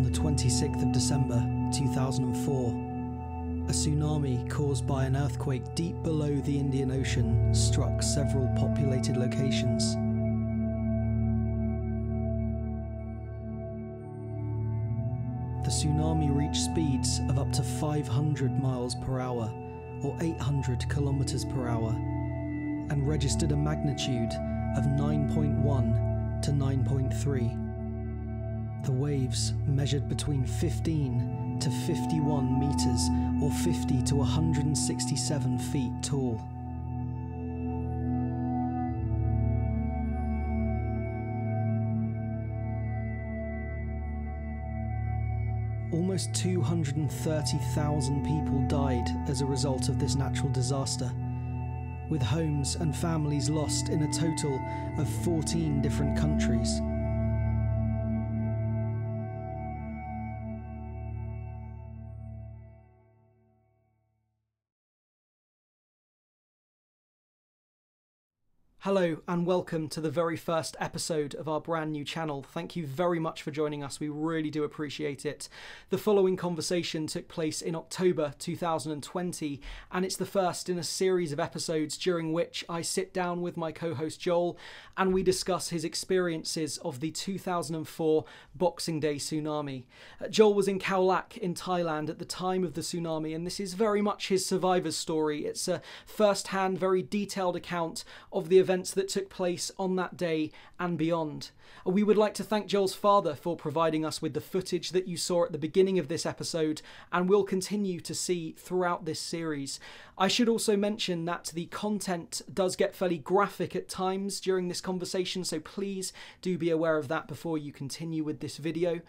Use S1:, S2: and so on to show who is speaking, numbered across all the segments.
S1: On the 26th of December 2004, a tsunami caused by an earthquake deep below the Indian Ocean struck several populated locations. The tsunami reached speeds of up to 500 miles per hour, or 800 kilometers per hour, and registered a magnitude of 9.1 to 9.3. The waves measured between 15 to 51 meters, or 50 to 167 feet tall. Almost 230,000 people died as a result of this natural disaster, with homes and families lost in a total of 14 different countries. Hello and welcome to the very first episode of our brand new channel. Thank you very much for joining us. We really do appreciate it. The following conversation took place in October 2020, and it's the first in a series of episodes during which I sit down with my co-host Joel and we discuss his experiences of the 2004 Boxing Day tsunami. Joel was in Khao Lak in Thailand at the time of the tsunami, and this is very much his survivor's story. It's a first-hand, very detailed account of the events that took place on that day and beyond. We would like to thank Joel's father for providing us with the footage that you saw at the beginning of this episode and will continue to see throughout this series. I should also mention that the content does get fairly graphic at times during this conversation, so please do be aware of that before you continue with this video.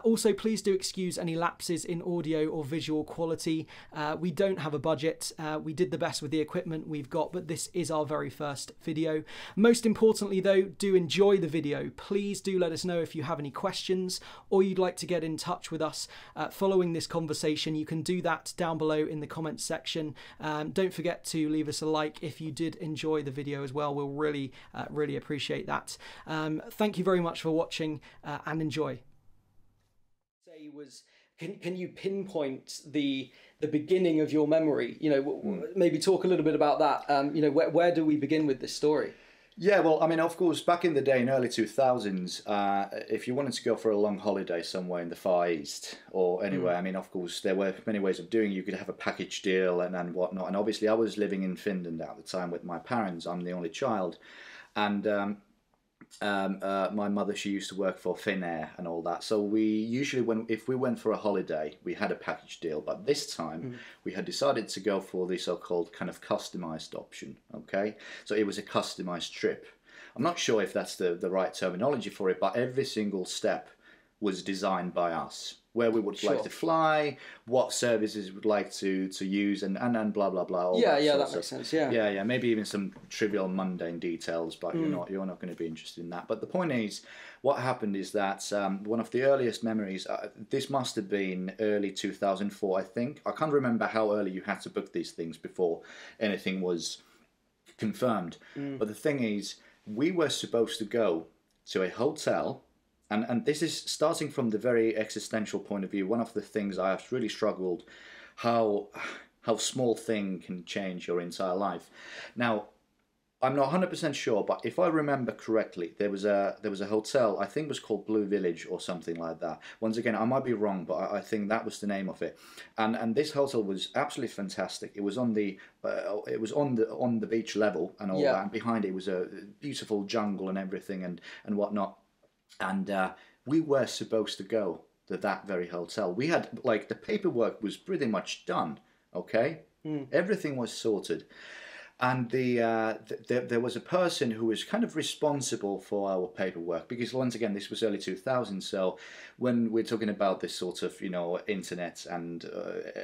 S1: Also, please do excuse any lapses in audio or visual quality. We don't have a budget. We did the best with the equipment we've got, but this is our very first video. Most importantly though, do enjoy the video. Please do let us know if you have any questions or you'd like to get in touch with us following this conversation. You can do that down below in the comments section. Don't forget to leave us a like if you did enjoy the video as well. We'll really appreciate that. Thank you very much for watching and enjoy. Can you pinpoint the beginning of your memory? You know, maybe talk a little bit about that. You know, where do we begin with this story?
S2: Yeah, well, I mean, of course, back in the day, in early 2000s, if you wanted to go for a long holiday somewhere in the Far East or anywhere, I mean, of course, there were many ways of doing it. You could have a package deal and whatnot. And obviously, I was living in Finland at the time with my parents. I'm the only child. And my mother, she used to work for Finnair and all that. So we usually, if we went for a holiday, we had a package deal. But this time, we had decided to go for the so-called kind of customized option, okay? So it was a customized trip. I'm not sure if that's the right terminology for it, but every single step was designed by us. Where we would like to fly, what services we would like to use, and blah blah blah.
S1: That makes sense.
S2: Yeah. Maybe even some trivial, mundane details, but you're not going to be interested in that. But the point is, what happened is that one of the earliest memories. This must have been early 2004, I think. I can't remember how early you had to book these things before anything was confirmed. But the thing is, we were supposed to go to a hotel. And this is starting from the very existential point of view. One of the things I have really struggled, how small thing can change your entire life. Now, I'm not 100% sure, but if I remember correctly, there was a hotel, I think it was called Blue Village or something like that. Once again, I might be wrong, but I think that was the name of it. And this hotel was absolutely fantastic. It was on the beach level and all that. And behind it was a beautiful jungle and everything and whatnot. And we were supposed to go to that very hotel. We had, like, the paperwork was pretty much done, okay? Everything was sorted. And there was a person who was kind of responsible for our paperwork, because once again, this was early 2000s. So when we're talking about this sort of, you know, internet and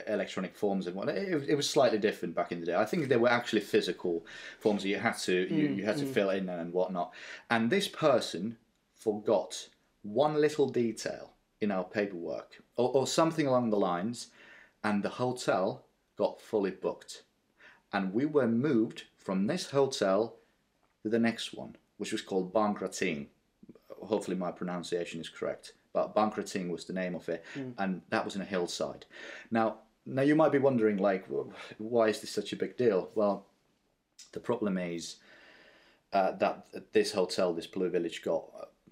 S2: electronic forms and whatnot, it was slightly different back in the day. I think there were actually physical forms that you had to fill in and whatnot. And this person forgot one little detail in our paperwork or something along the lines, and the hotel got fully booked. And we were moved from this hotel to the next one, which was called Bangkrating. Hopefully my pronunciation is correct. but banqueting was the name of it, and that was in a hillside. Now you might be wondering, like, why is this such a big deal? Well, the problem is that this hotel, this Blue Village, got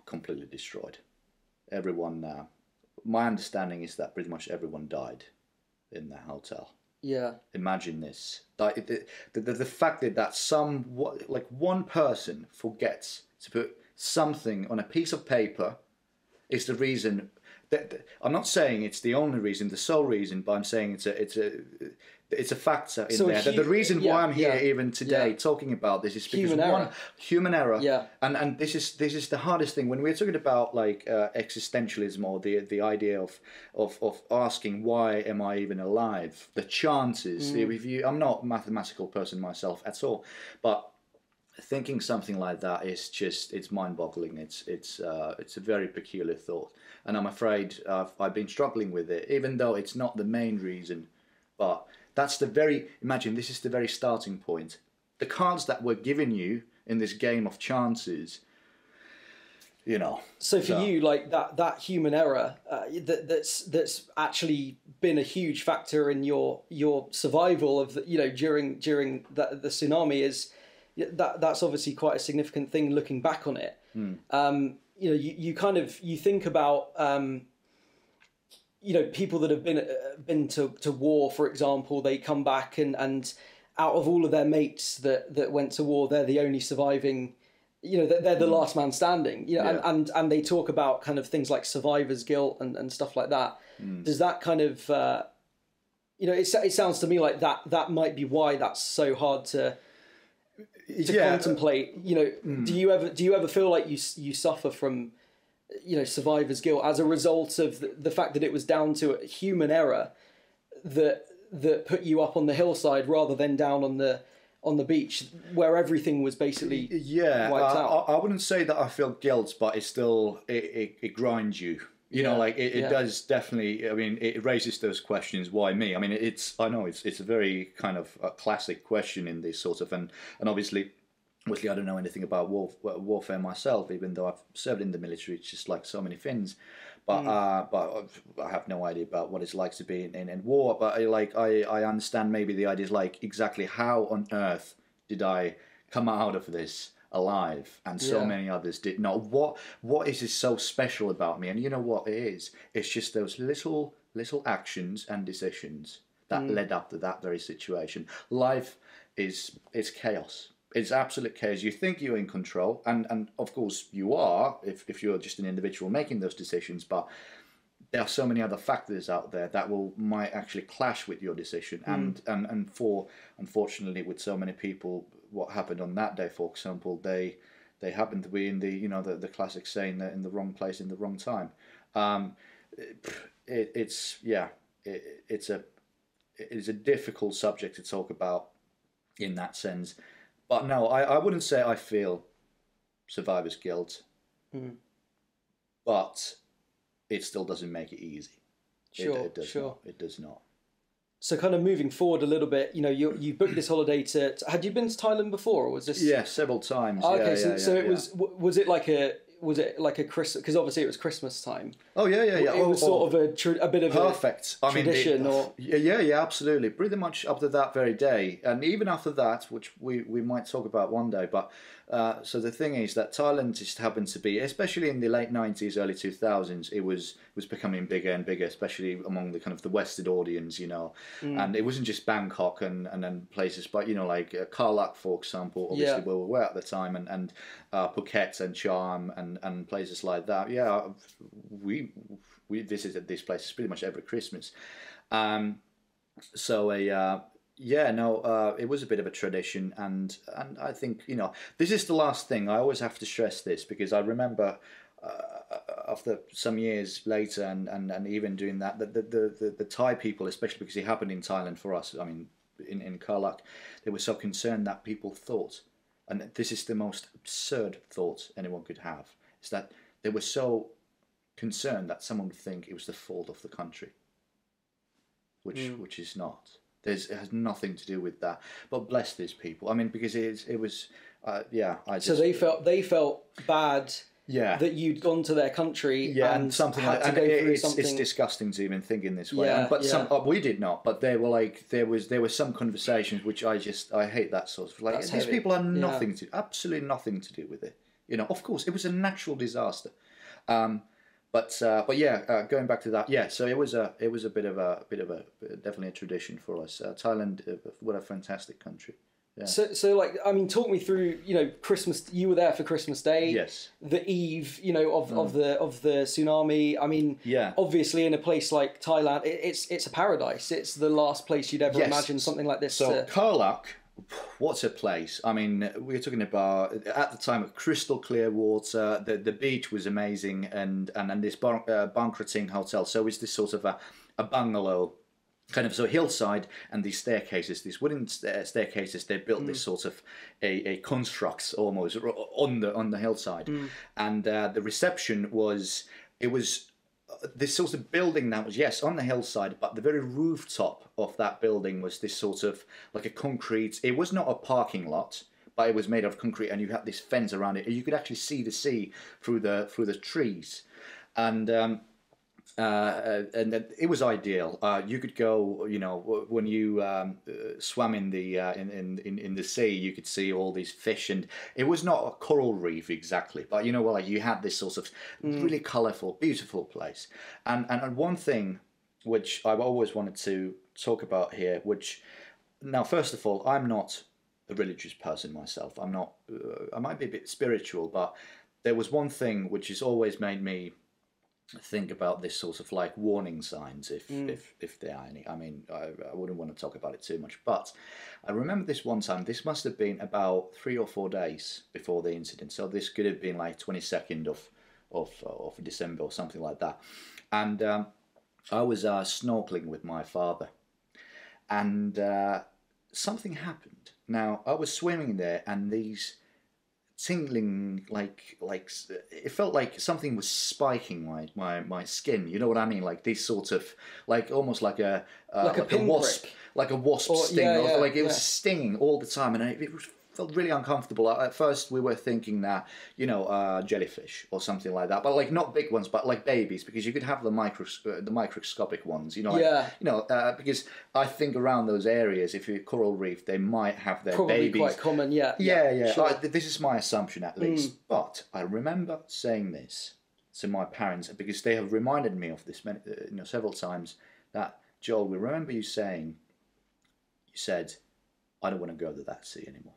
S2: completely destroyed. Everyone, my understanding is that pretty much everyone died in the hotel.
S1: Yeah.
S2: Imagine this. The fact that one person forgets to put something on a piece of paper is the reason. I'm not saying it's the only reason, the sole reason, but I'm saying it's a factor in there. The reason why I'm here even today talking about this is because human error.
S1: Yeah.
S2: And this is the hardest thing when we're talking about like existentialism, or the idea of asking, why am I even alive? The chances. I'm not a mathematical person myself at all, but thinking something like that is it's mind-boggling. It's a very peculiar thought, and I'm afraid I've been struggling with it, even though it's not the main reason. But that's imagine this is the very starting point. The cards that were given you in this game of chances, you know.
S1: So for you, like that human error, that's actually been a huge factor in your survival of during the tsunami is. That's obviously quite a significant thing looking back on it. You think about people that have been to war, for example. They come back and out of all of their mates that went to war, they're the only surviving. They're the last man standing. And they talk about kind of things like survivor's guilt and stuff like that. Does that kind of it sounds to me like that might be why that's so hard to contemplate. Do you ever feel like you suffer from survivor's guilt as a result of the fact that it was down to a human error that put you up on the hillside rather than down on the beach where everything was basically wiped out?
S2: I wouldn't say that I feel guilt, but it still it grinds you. It does definitely. I mean, it raises those questions. Why me? I mean, I know it's a very kind of a classic question in this sort of, and obviously I don't know anything about warfare myself, even though I've served in the military. It's just like so many Finns, but I have no idea about what it's like to be in war. But I understand maybe the idea is like exactly how on earth did I come out of this alive, and so many others did not. What is this so special about me? And you know what it is? It's just those little actions and decisions that led up to that very situation. Life is chaos. It's absolute chaos. You think you're in control, and of course you are if you're just an individual making those decisions, but there are so many other factors out there that might actually clash with your decision. And for, unfortunately, with so many people, what happened on that day, for example, they happened to be in the classic saying that in the wrong place in the wrong time. It's a difficult subject to talk about in that sense. But no, I wouldn't say I feel survivor's guilt, but it still doesn't make it easy. It does not.
S3: So kind of moving forward a little bit, you booked this holiday had you been to Thailand before, or was this?
S2: Yeah, several times.
S3: Oh, okay, was it like a Christmas? Because obviously it was Christmas time.
S2: Oh yeah.
S3: It was sort of a bit of
S2: perfect
S3: a tradition,
S2: yeah, absolutely. Pretty much up to that very day, and even after that, which we might talk about one day. But so the thing is that Thailand just happened to be, especially in the late 90s, early 2000s, it was becoming bigger and bigger, especially among the kind of the Western audience, and it wasn't just Bangkok and then places, but like Khao Lak, for example, obviously where we were at the time, and Phuket and Charm and places like that. Yeah, we visited these places pretty much every Christmas. It was a bit of a tradition, and I think this is the last thing. I always have to stress this because I remember after some years later, and even doing that, the Thai people, especially because it happened in Thailand for us. I mean, in Khao Lak, they were so concerned that people thought, and this is the most absurd thought anyone could have, is that they were so concerned that someone would think it was the fault of the country, which is not. It has nothing to do with that. But bless these people. I mean, because it was. So
S3: they felt bad
S2: Yeah.
S3: that you'd gone to their country and
S2: something
S3: had
S2: like
S3: to
S2: and
S3: go through
S2: it's
S3: something.
S2: disgusting to even think in this way.
S3: Yeah,
S2: But
S3: yeah.
S2: we did not. But there were some conversations which I hate that sort of like.
S3: That's
S2: These
S3: heavy.
S2: people are
S3: Yeah.
S2: absolutely nothing to do with it. You know, of course, it was a natural disaster. But going back to that, yeah. So it was a bit of a definitely a tradition for us. Thailand, what a fantastic country. Yeah.
S3: So like, I mean, talk me through, Christmas. You were there for Christmas Day.
S2: Yes.
S3: The eve, of the tsunami. I mean,
S2: Yeah.
S3: obviously in a place like Thailand, it's a paradise. It's the last place you'd ever imagine something like this.
S2: So Khao Lak, what a place. I mean, we were talking about, at the time, crystal clear water, the beach was amazing, and this banqueting hotel. So it's this sort of a bungalow, kind of, so hillside, and these staircases, these wooden staircases, they built this sort of a construct almost on the hillside. And the reception was this sort of building that was, yes, on the hillside, but the very rooftop of that building was this sort of like a concrete, it was not a parking lot, but it was made of concrete, and you had this fence around it. You could actually see the sea through the trees. And it was ideal. You could go, when you swam in the sea, you could see all these fish, and it was not a coral reef exactly, but like you had this sort of really colourful, beautiful place. And one thing which I've always wanted to talk about here, which now first of all, I'm not a religious person myself. I'm not. I might be a bit spiritual, but there was one thing which has always made me think about this sort of like warning signs, if there are any. I mean, I wouldn't want to talk about it too much, but I remember this one time. This must have been about 3 or 4 days before the incident, so this could have been like 22nd of December or something like that. And I was snorkeling with my father, and something happened. Now I was swimming there, and these tingling, like it felt like something was spiking my skin. You know what I mean? Like this sort of, like almost like a wasp, like a wasp sting. It was stinging all the time, and it felt really uncomfortable. At first, we were thinking that jellyfish or something like that, but like not big ones, but like babies, because you could have the microscopic ones. Because I think around those areas, if you're coral reef, they might have their
S3: probably
S2: babies.
S3: Quite common, yeah.
S2: Sure. This is my assumption at least. But I remember saying this to my parents, because they have reminded me of this several times, that, Joel, we remember you saying, you said, I don't want to go to that sea anymore.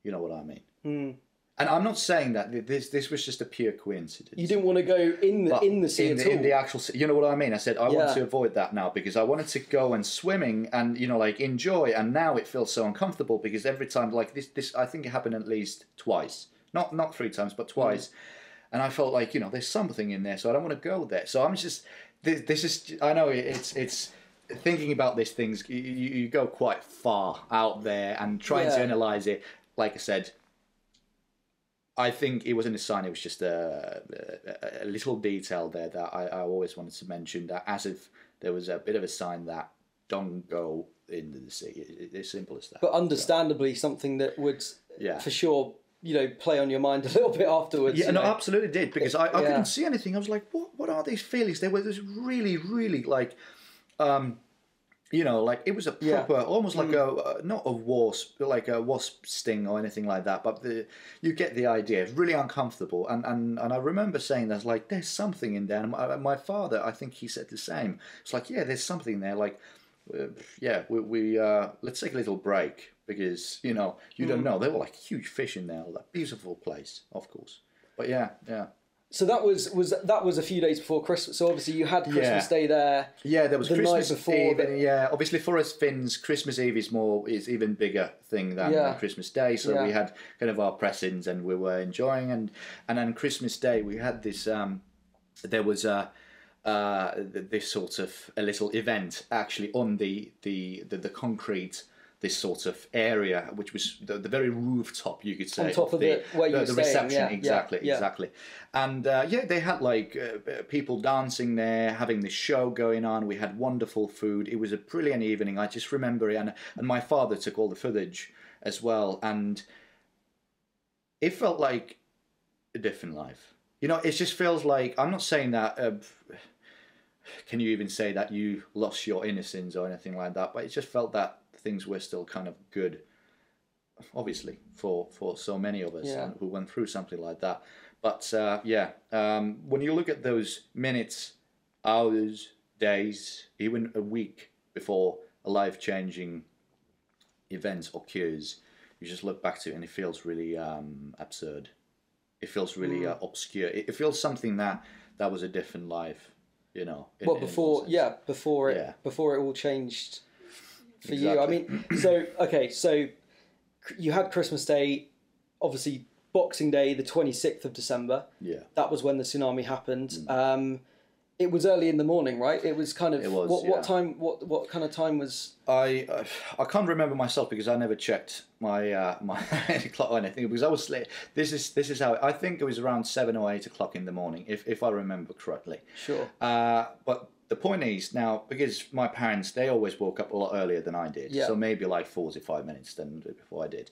S2: You know what I mean? And I'm not saying that this was just a pure coincidence.
S3: You didn't want to go in the sea at all. In
S2: the actual sea. You know what I mean? I said, I want to avoid that now, because I wanted to go and swimming and, like enjoy. And now it feels so uncomfortable, because every time, like this, I think it happened at least twice. Not 3 times, but twice. And I felt like, there's something in there, so I don't want to go there. So I'm just, this is, I know it's thinking about these things, you go quite far out there and trying to analyse it. Like I said, I think it wasn't a sign, it was just a little detail there that I always wanted to mention, that as if there was a bit of a sign that don't go into the sea. It's simple as that.
S3: But understandably, something that would, for sure, play on your mind a little bit afterwards.
S2: Yeah, no, absolutely did, because I couldn't see anything. I was like, what are these feelings? They were just really, really like... like it was a proper, almost like not a wasp, but like a wasp sting or anything like that. But you get the idea. It's really uncomfortable. And I remember saying that, like, there's something in there. And my father, I think he said the same. It's like, there's something there. Like, we let's take a little break, because, you don't know. There were like huge fish in there. That beautiful place, of course. But yeah.
S3: So that was a few days before Christmas. So obviously you had Christmas Day there.
S2: Yeah, there was
S3: the
S2: Christmas
S3: night before.
S2: Eve. Obviously for us Finns, Christmas Eve is even bigger thing than Christmas Day. So we had kind of our presents, and we were enjoying. And then Christmas Day we had this. There was this sort of a little event actually on the concrete. This sort of area, which was the very rooftop, you could say,
S3: on top of where you were
S2: the
S3: staying,
S2: reception, exactly. And they had like people dancing there, having this show going on. We had wonderful food. It was a brilliant evening. I just remember it, and my father took all the footage as well, and it felt like a different life. You know, it just feels like, I'm not saying that, can you even say that you lost your innocence or anything like that, but it just felt that things were still kind of good, obviously, for so many of us who went through something like that. But when you look at those minutes, hours, days, even a week before a life-changing event occurs, you just look back to it and it feels really absurd. It feels really obscure. It feels something that was a different life, you know.
S3: Before it all changed for you. I mean, so you had Christmas Day, obviously Boxing Day, the 26th of December.
S2: Yeah.
S3: That was when the tsunami happened. It was early in the morning, right? It was kind of what time? What kind of time was?
S2: I can't remember myself because I never checked my my clock or anything, because I was late. This is how I think it was around 7 or 8 o'clock in the morning, if I remember correctly.
S3: Sure.
S2: But the point is now, because my parents, they always woke up a lot earlier than I did, so maybe like 45 minutes before I did,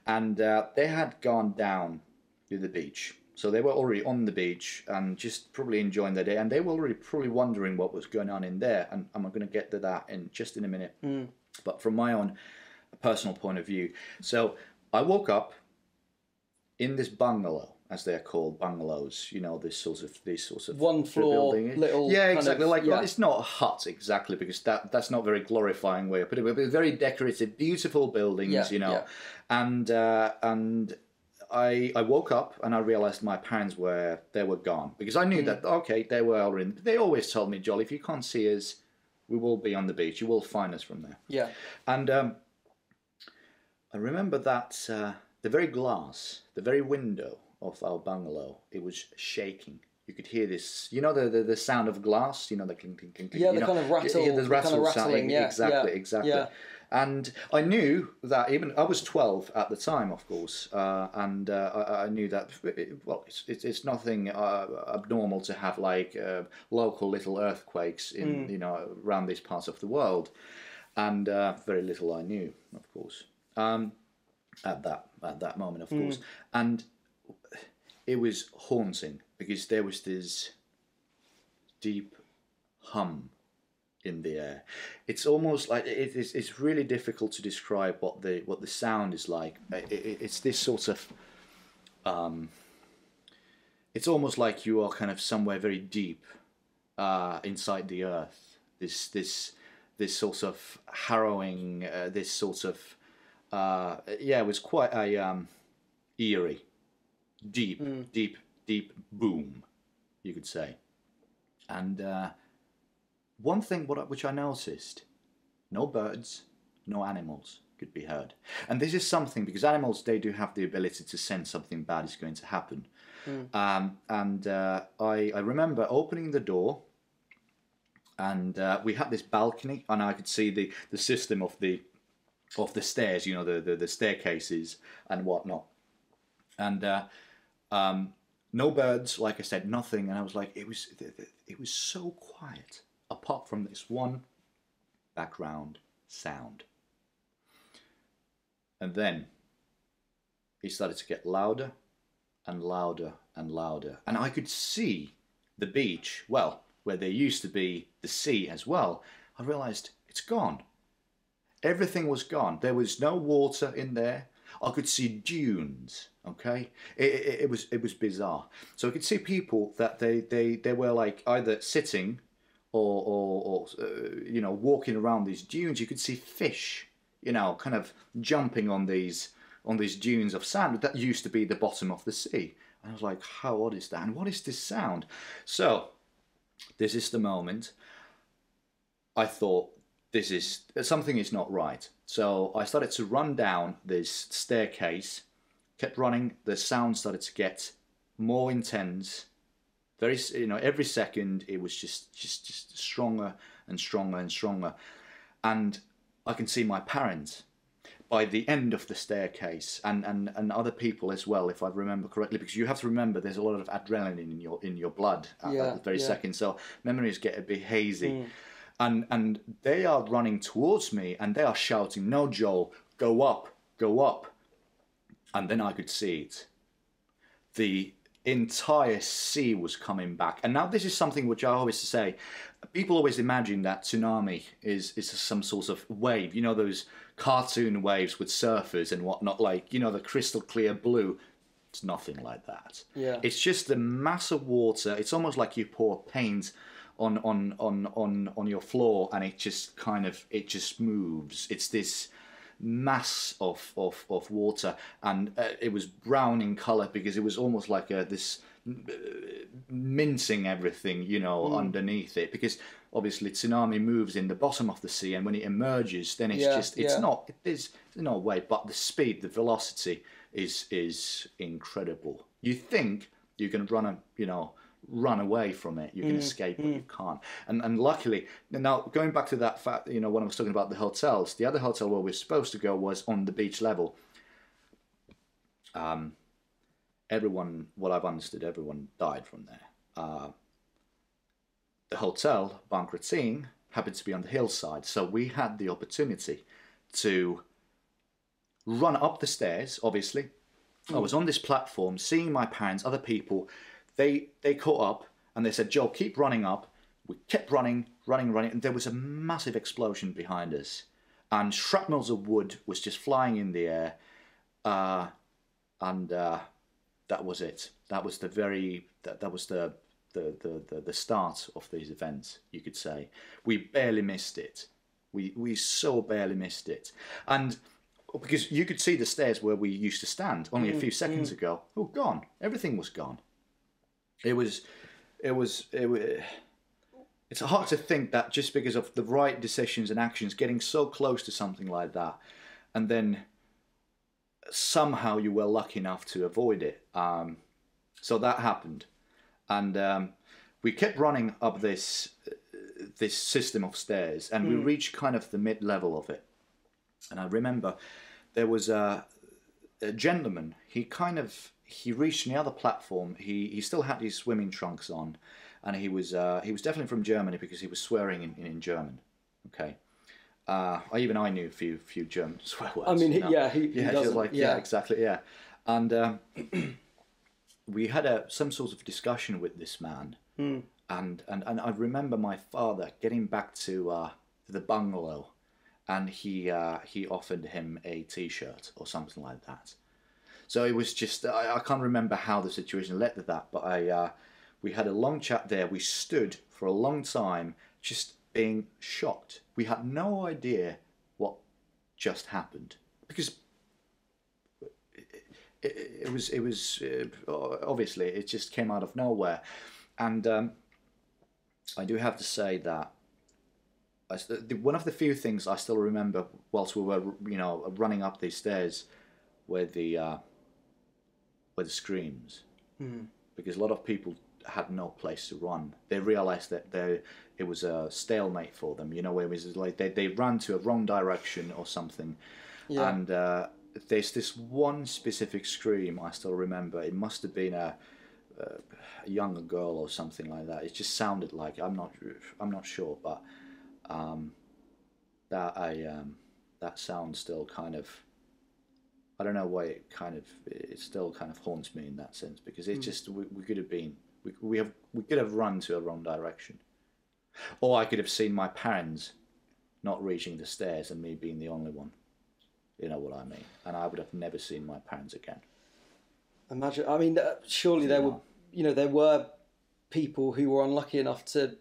S2: and they had gone down to the beach. So they were already on the beach and just probably enjoying their day, and they were already probably wondering what was going on in there. And I'm going to get to that in just in a minute. But from my own personal point of view, so I woke up in this bungalow, as they're called, bungalows. You know, these sorts of
S3: one floor
S2: building.
S3: little.
S2: Yeah, exactly.
S3: Well,
S2: it's not a hut exactly, because that's not a very glorifying way of putting it. But very decorative, beautiful buildings. You know, and I woke up and I realised my parents were gone, because I knew that they were already. They always told me, Joel, if you can't see us, we will be on the beach. You will find us from there.
S3: Yeah.
S2: And I remember that the very glass, the very window of our bungalow, it was shaking. You could hear this, you know, the sound of glass, you know, the clink, clink, clink.
S3: Yeah, the kind of rattle,
S2: the rattle
S3: kind of
S2: sound.
S3: rattling. Yeah,
S2: exactly.
S3: Yeah.
S2: And I knew that I was 12 at the time, of course, and I knew that, it's nothing abnormal to have like local little earthquakes in, you know, around these parts of the world, and very little I knew, of course, at that moment, of course, and it was haunting because there was this deep hum in the air. It's almost like it's really difficult to describe what the sound is like. It's this sort of it's almost like you are kind of somewhere very deep inside the earth. This sort of harrowing, this sort of it was quite a eerie, deep boom, you could say. And one thing which I noticed, no birds, no animals could be heard. And this is something, because animals, they do have the ability to sense something bad is going to happen. I remember opening the door, and we had this balcony, and I could see the system of the stairs, you know, the staircases and whatnot. And no birds, like I said, nothing. And I was like, it was so quiet, apart from this one background sound. And then it started to get louder and louder and louder. And I could see the beach, well, where there used to be the sea as well. I realized it's gone. Everything was gone. There was no water in there. I could see dunes. Okay, it was bizarre. So I could see people that they were like either sitting or you know, walking around these dunes. You could see fish, you know, kind of jumping on these dunes of sand that used to be the bottom of the sea. And I was like, how odd is that? And what is this sound? So this is the moment I thought, something is not right. So I started to run down this staircase, kept running. The sound started to get more intense. Very, you know, every second it was just stronger and stronger and stronger. And I can see my parents by the end of the staircase, and other people as well, if I remember correctly, because you have to remember there's a lot of adrenaline in your blood at the very second. So memories get a bit hazy. And they are running towards me, and they are shouting, "No, Joel, go up, go up." And then I could see it. The entire sea was coming back. And now this is something which I always say. People always imagine that tsunami is some sort of wave. You know, those cartoon waves with surfers and whatnot, like, you know, the crystal clear blue. It's nothing like that.
S3: Yeah.
S2: It's just the mass of water. It's almost like you pour paint on your floor, and it just moves. It's this mass of water, and it was brown in color because it was almost like this mincing everything, you know, underneath it, because obviously tsunami moves in the bottom of the sea, and when it emerges, then there's no way, but the speed, the velocity is incredible. You think you can run away from it, you can escape, but you can't. And luckily, now going back to that fact, you know, when I was talking about the hotels, the other hotel where we're supposed to go was on the beach level. Everyone, what I've understood, everyone died from there. The hotel, Bankratine, happened to be on the hillside, so we had the opportunity to run up the stairs, obviously. I was on this platform, seeing my parents, other people. They caught up, and they said, Joe, keep running up. We kept running, and there was a massive explosion behind us. And shrapnels of wood was just flying in the air. And that was it. That was the start of these events, you could say. We barely missed it. We so barely missed it. And because you could see the stairs where we used to stand only a few seconds ago. Oh, gone. Everything was gone. It's hard to think that just because of the right decisions and actions, getting so close to something like that, and then somehow you were lucky enough to avoid it. So that happened, and we kept running up this system of stairs, and we reached kind of the mid-level of it. And I remember there was a gentleman. He reached the other platform. He still had his swimming trunks on, and he was definitely from Germany because he was swearing in German. Okay, I knew a few German swear words.
S3: I mean, he doesn't.
S2: Yeah, exactly, yeah. And we had some sort of discussion with this man, and I remember my father getting back to the bungalow, and he offered him a T-shirt or something like that. So it was just, I can't remember how the situation led to that, but we had a long chat there. We stood for a long time just being shocked. We had no idea what just happened, because it was obviously it just came out of nowhere. And I do have to say that one of the few things I still remember whilst we were, you know, running up these stairs were the screams, because a lot of people had no place to run. They realized that it was a stalemate for them, you know, where it was like they ran to a wrong direction or something. And there's this one specific scream I still remember. It must have been a younger girl or something like that. It just sounded like, I'm not sure, but that sound still kind of, I don't know why it still kind of haunts me in that sense, because it just, we could have been, we could have run to a wrong direction, or I could have seen my parents not reaching the stairs and me being the only one. You know what I mean? And I would have never seen my parents again.
S3: Imagine. I mean, surely there were people who were unlucky enough to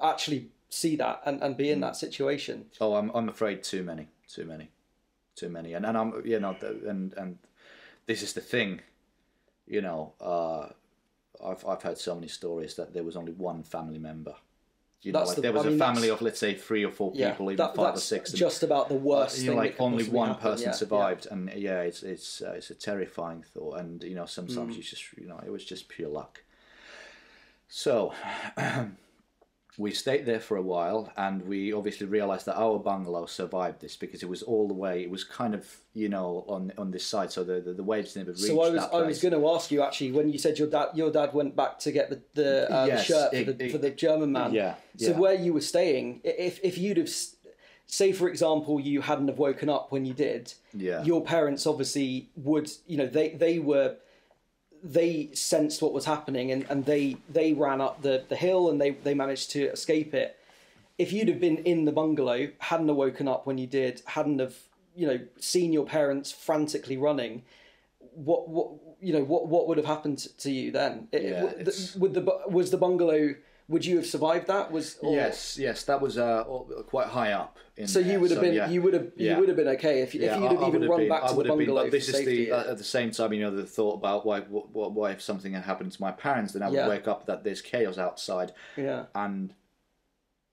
S3: actually see that and be in that situation.
S2: Oh, I'm afraid too many. And I'm, you know, and this is the thing, you know. I've heard so many stories that there was only one family member. You know, like there was a family of, let's say, 3 or 4 people, even 5 or 6.
S3: That's just about the worst thing.
S2: Like only one person survived, and it's a terrifying thought. And you know, sometimes you just, you know, it was just pure luck. So we stayed there for a while, and we obviously realized that our bungalow survived this because it was all the way. It was kind of, you know, on this side, so the waves never reached.
S3: So I was going to ask you, actually, when you said your dad went back to get the shirt for the German man.
S2: Yeah.
S3: So where you were staying, if you'd have, say for example, you hadn't have woken up when you did, your parents obviously would, you know, they were they sensed what was happening, and they ran up the hill, and they managed to escape it. If you'd have been in the bungalow, hadn't have woken up when you did, hadn't have, you know, seen your parents frantically running, what would have happened to you then? Was the bungalow? Would you have survived that?
S2: Yes, that was quite high up.
S3: So you would have been, you would have been okay if you'd have even run back to the bungalow.
S2: But this
S3: for safety.
S2: is at the same time, you know, the thought about why if something had happened to my parents, then I would wake up that there's chaos outside, and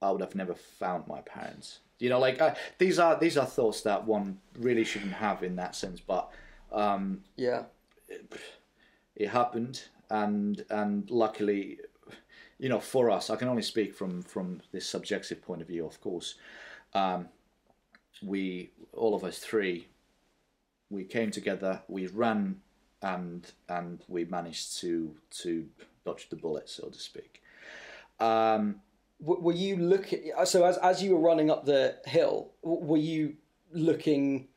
S2: I would have never found my parents. You know, like these are thoughts that one really shouldn't have in that sense, but it happened, and luckily, you know, for us, I can only speak from this subjective point of view, of course. We, all of us three, we came together, we ran, and we managed to dodge the bullet, so to speak.
S3: Were you looking? So as you were running up the hill, were you looking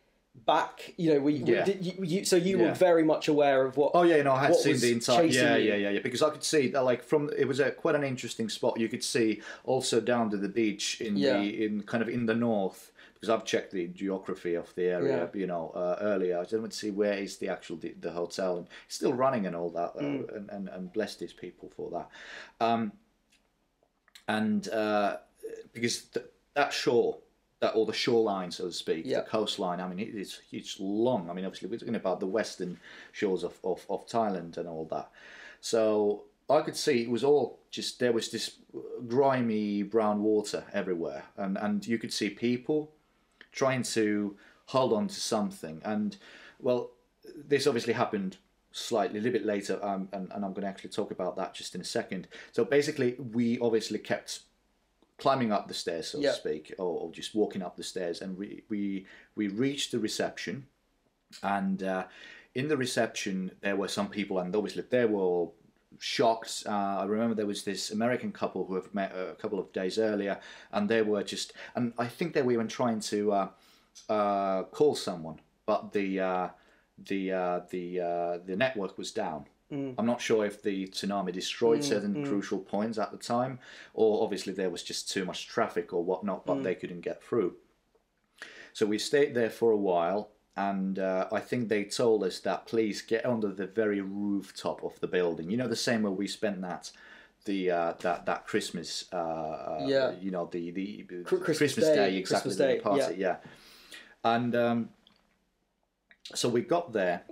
S3: back? You know, so you were very much aware of what.
S2: Oh yeah, I had seen the entire.
S3: Yeah.
S2: Because I could see that, like, from it was quite an interesting spot. You could see also down to the beach in the north. Because I've checked the geography of the area, you know, earlier. I just wanted to see where is the actual the hotel, and it's still running and all that, and bless these people for that. Because that shore, or the shoreline, so to speak, the coastline, I mean, it's long. I mean, obviously, we're talking about the western shores of Thailand and all that. So I could see it was all just, there was this grimy brown water everywhere. And you could see people trying to hold on to something. And, well, this obviously happened a little bit later, and I'm going to actually talk about that just in a second. So basically, we obviously kept climbing up the stairs, so to speak, or just walking up the stairs, and we reached the reception, and in the reception there were some people, and obviously they were all shocked. I remember there was this American couple who have met a couple of days earlier, and they were just, and I think they were even trying to call someone, but the network was down. I'm not sure if the tsunami destroyed certain crucial points at the time, or obviously there was just too much traffic or whatnot, but they couldn't get through. So we stayed there for a while, and I think they told us that please get onto the very rooftop of the building. You know, the same where we spent that Christmas, you know, the Christmas Day, exactly,
S3: Christmas Day,
S2: the party, and so we got there.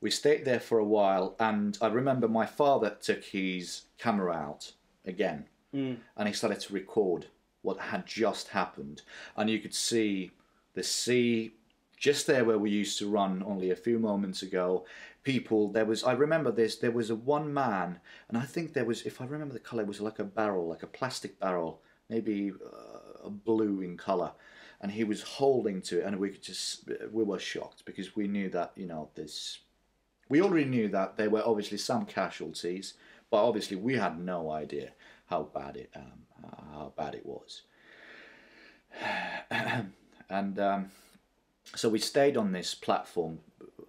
S2: We stayed there for a while, and I remember my father took his camera out again, and he started to record what had just happened. And you could see the sea just there where we used to run only a few moments ago. People, I remember this, there was one man, and I think there was, if I remember the colour, it was like a barrel, like a plastic barrel, maybe a blue in colour. And he was holding to it, and we were shocked, because we knew that, you know, we already knew that there were obviously some casualties, but obviously we had no idea how bad it was. And so we stayed on this platform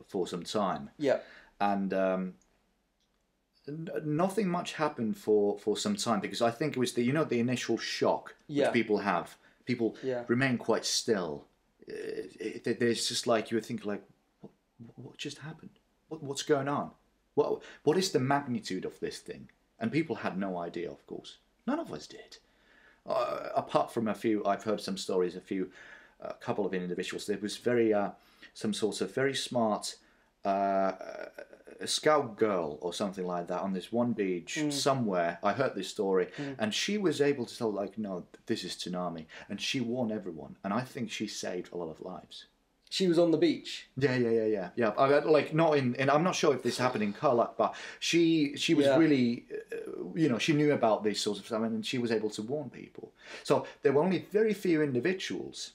S2: for some time. Yeah. And nothing much happened for some time, because I think it was the initial shock which people have. People remain quite still. There's just like, you would think, like, what just happened? What's going on? What is the magnitude of this thing? And people had no idea, of course. None of us did. Apart from a few, I've heard some stories, a couple of individuals. There was some sort of very smart a scout girl or something like that on this one beach somewhere. I heard this story, and she was able to tell, like, no, this is Tsunami, and she warned everyone, and I think she saved a lot of lives.
S3: She was on the beach.
S2: Yeah. Like, not in. I'm not sure if this happened in Khao Lak, but she was really, she knew about these sorts of stuff, and she was able to warn people. So there were only very few individuals,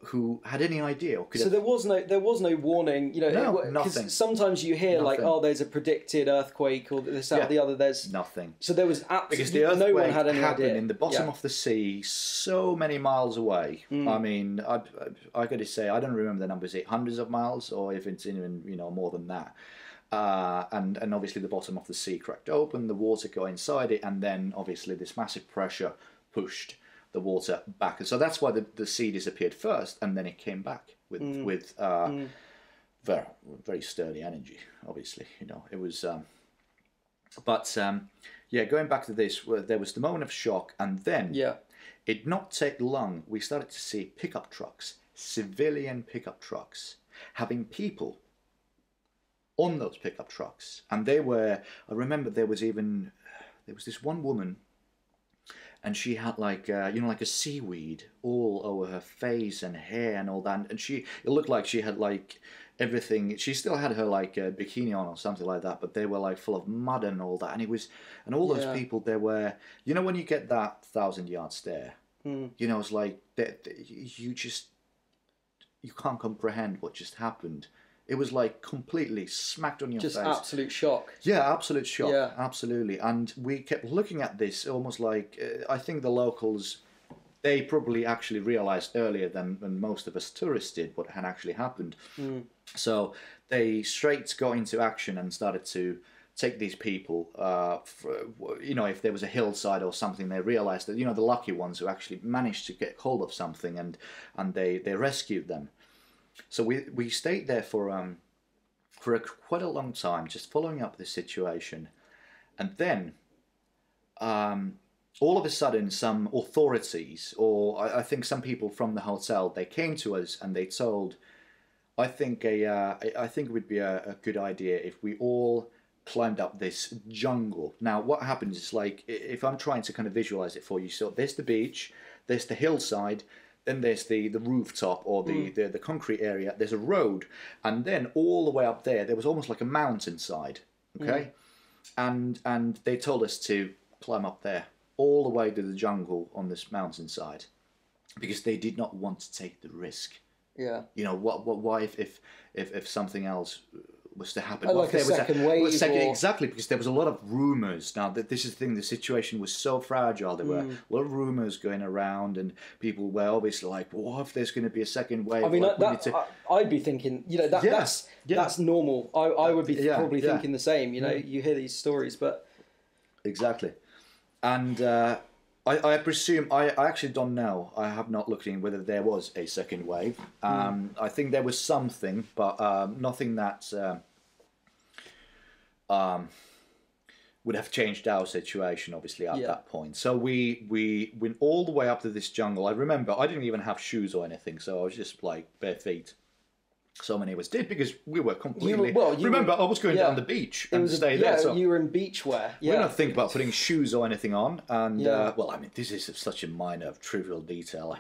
S2: who had any idea. Or
S3: so there was no warning.
S2: No, nothing.
S3: Sometimes you hear nothing. Like, oh, there's a predicted earthquake, or this, that, or the other. There's
S2: nothing.
S3: So there was absolutely
S2: because the earthquake
S3: no one had any
S2: happened
S3: idea.
S2: In the bottom of the sea, so many miles away. I mean, I got to say, I don't remember the numbers. Is it hundreds of miles, or if it's even more than that? and obviously the bottom of the sea cracked open, the water got inside it, and then obviously this massive pressure pushed the water back. And so that's why the sea disappeared first, and then it came back with very, very sturdy energy, obviously. You know, it was... yeah, going back to this, there was the moment of shock, and then it did not take long. We started to see pickup trucks, civilian pickup trucks, having people on those pickup trucks. And they were, I remember there was this one woman, and she had like, like a seaweed all over her face and hair and all that. And it looked like she had like everything. She still had her like bikini on or something like that, but they were like full of mud and all that. And all those people, they were, you know, when you get that 1,000-yard stare, you know, it's like you can't comprehend what just happened. It was like completely smacked on your face.
S3: Just absolute shock.
S2: Yeah, absolute shock. Yeah. Absolutely. And we kept looking at this almost like, I think the locals, they probably actually realized earlier than most of us tourists did what had actually happened. So they straight got into action and started to take these people, if there was a hillside or something, they realized that, the lucky ones who actually managed to get hold of something and they rescued them. So we stayed there for quite a long time, just following up this situation. And then all of a sudden some authorities, or I think some people from the hotel, they came to us and they told, I think it would be a good idea if we all climbed up this jungle. Now what happens is, like, if I'm trying to kind of visualize it for you, so there's the beach, there's the hillside, then there's the rooftop or the concrete area, there's a road, and then all the way up there was almost like a mountainside, okay? And they told us to climb up there all the way to the jungle on this mountainside because they did not want to take the risk.
S3: Yeah.
S2: You know, why if something else was to happen?
S3: Like a second wave?
S2: Exactly, because there was a lot of rumours. Now, this is the thing, the situation was so fragile. There were a lot of rumours going around, and people were obviously like, well, what if there's going to be a second wave?
S3: I mean, I'd be thinking, that's normal. I would be probably thinking the same. You know, you hear these stories, but...
S2: Exactly. And I presume, I actually don't know. I have not looked in whether there was a second wave. I think there was something, but nothing that would have changed our situation, obviously, at that point. So we went all the way up to this jungle. I remember I didn't even have shoes or anything, so I was just like bare feet. So many of us did because we were completely... I was going down the beach and stay there. So
S3: you were in beachwear.
S2: We don't think about putting shoes or anything on. And, this is such a minor, trivial detail.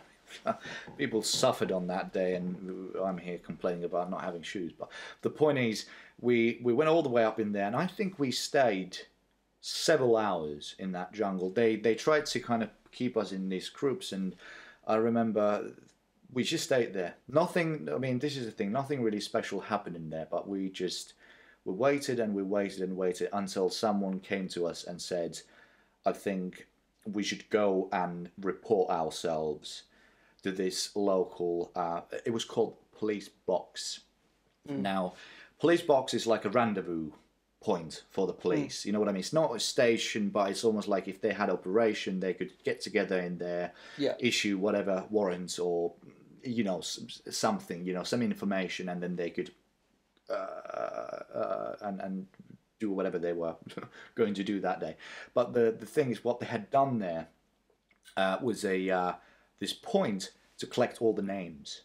S2: People suffered on that day, and I'm here complaining about not having shoes. But the point is, we went all the way up in there, and I think we stayed several hours in that jungle. They tried to kind of keep us in these groups, and I remember... we just stayed there. Nothing, I mean, this is the thing, nothing really special happened in there, but we waited and we waited and waited until someone came to us and said, I think we should go and report ourselves to this local, it was called Police Box. Now, Police Box is like a rendezvous point for the police. You know what I mean? It's not a station, but it's almost like if they had operation, they could get together in there, issue whatever warrants or, something, some information, and then they could and do whatever they were going to do that day. But the thing is, what they had done there was this point to collect all the names.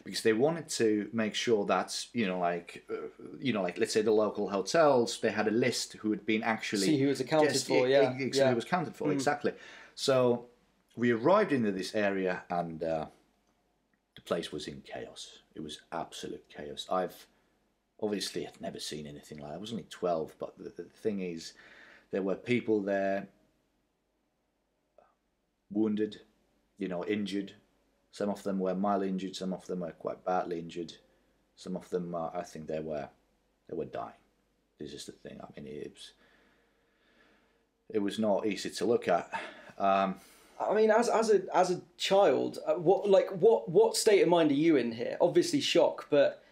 S2: Because they wanted to make sure that, let's say the local hotels, they had a list who had been actually...
S3: See who was accounted for,
S2: Who was accounted for, exactly. So we arrived into this area, and the place was in chaos. It was absolute chaos. I've never seen anything like that. I was only 12, but the thing is, there were people there wounded, injured. Some of them were mildly injured. Some of them were quite badly injured. Some of them, I think, they were dying. This is the thing. I mean, it was not easy to look at.
S3: I mean, as a child, what state of mind are you in here? Obviously, shock, but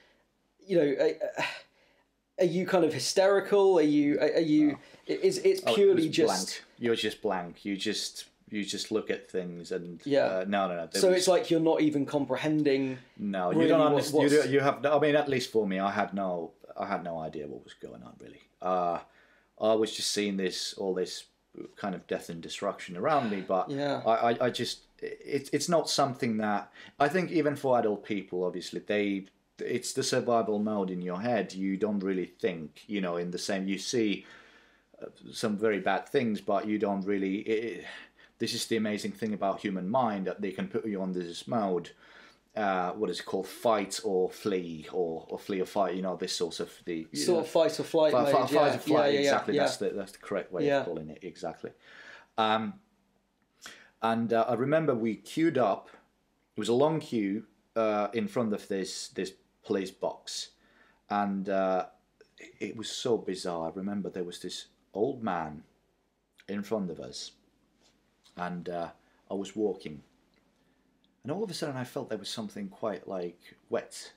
S3: Are you kind of hysterical? Are you? No. It's purely just
S2: blank. You're just blank. You just look at things and no.
S3: So it's like you're not even comprehending.
S2: No, really you don't understand. You have. I mean, at least for me, I had no idea what was going on really. I was just seeing all this kind of death and destruction around me, but I just it's not something that I think even for adult people, obviously it's the survival mode in your head. You don't really think, in the same. You see some very bad things, but you don't really. This is the amazing thing about human mind, that they can put you on this mode. What is it called? Fight or flee, or flee or fight. This sort of
S3: sort of fight or flight mode.
S2: Fight or flight. Exactly. That's the correct way of calling it. Exactly. And I remember we queued up. It was a long queue in front of this police box, and it was so bizarre. I remember there was this old man in front of us, and I was walking, and all of a sudden I felt there was something quite wet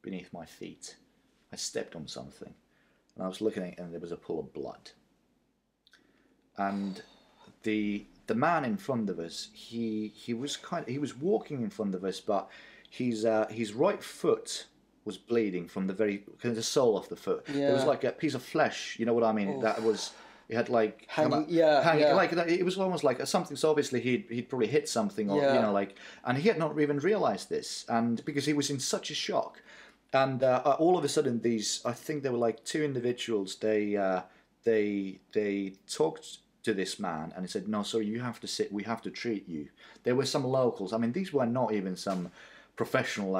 S2: beneath my feet. I stepped on something, and I was looking at it, and there was a pool of blood. And the man in front of us, he was walking in front of us, but his right foot was bleeding from the sole of the foot. Yeah. There was like a piece of flesh, you know what I mean? Oof. That was, it had hanging, like it was almost like something. So obviously he'd probably hit something, or and he had not even realized this, and because he was in such a shock, and all of a sudden I think there were like two individuals. They talked to this man, and he said, "No, sorry, you have to sit. We have to treat you." There were some locals. I mean, these were not even some professional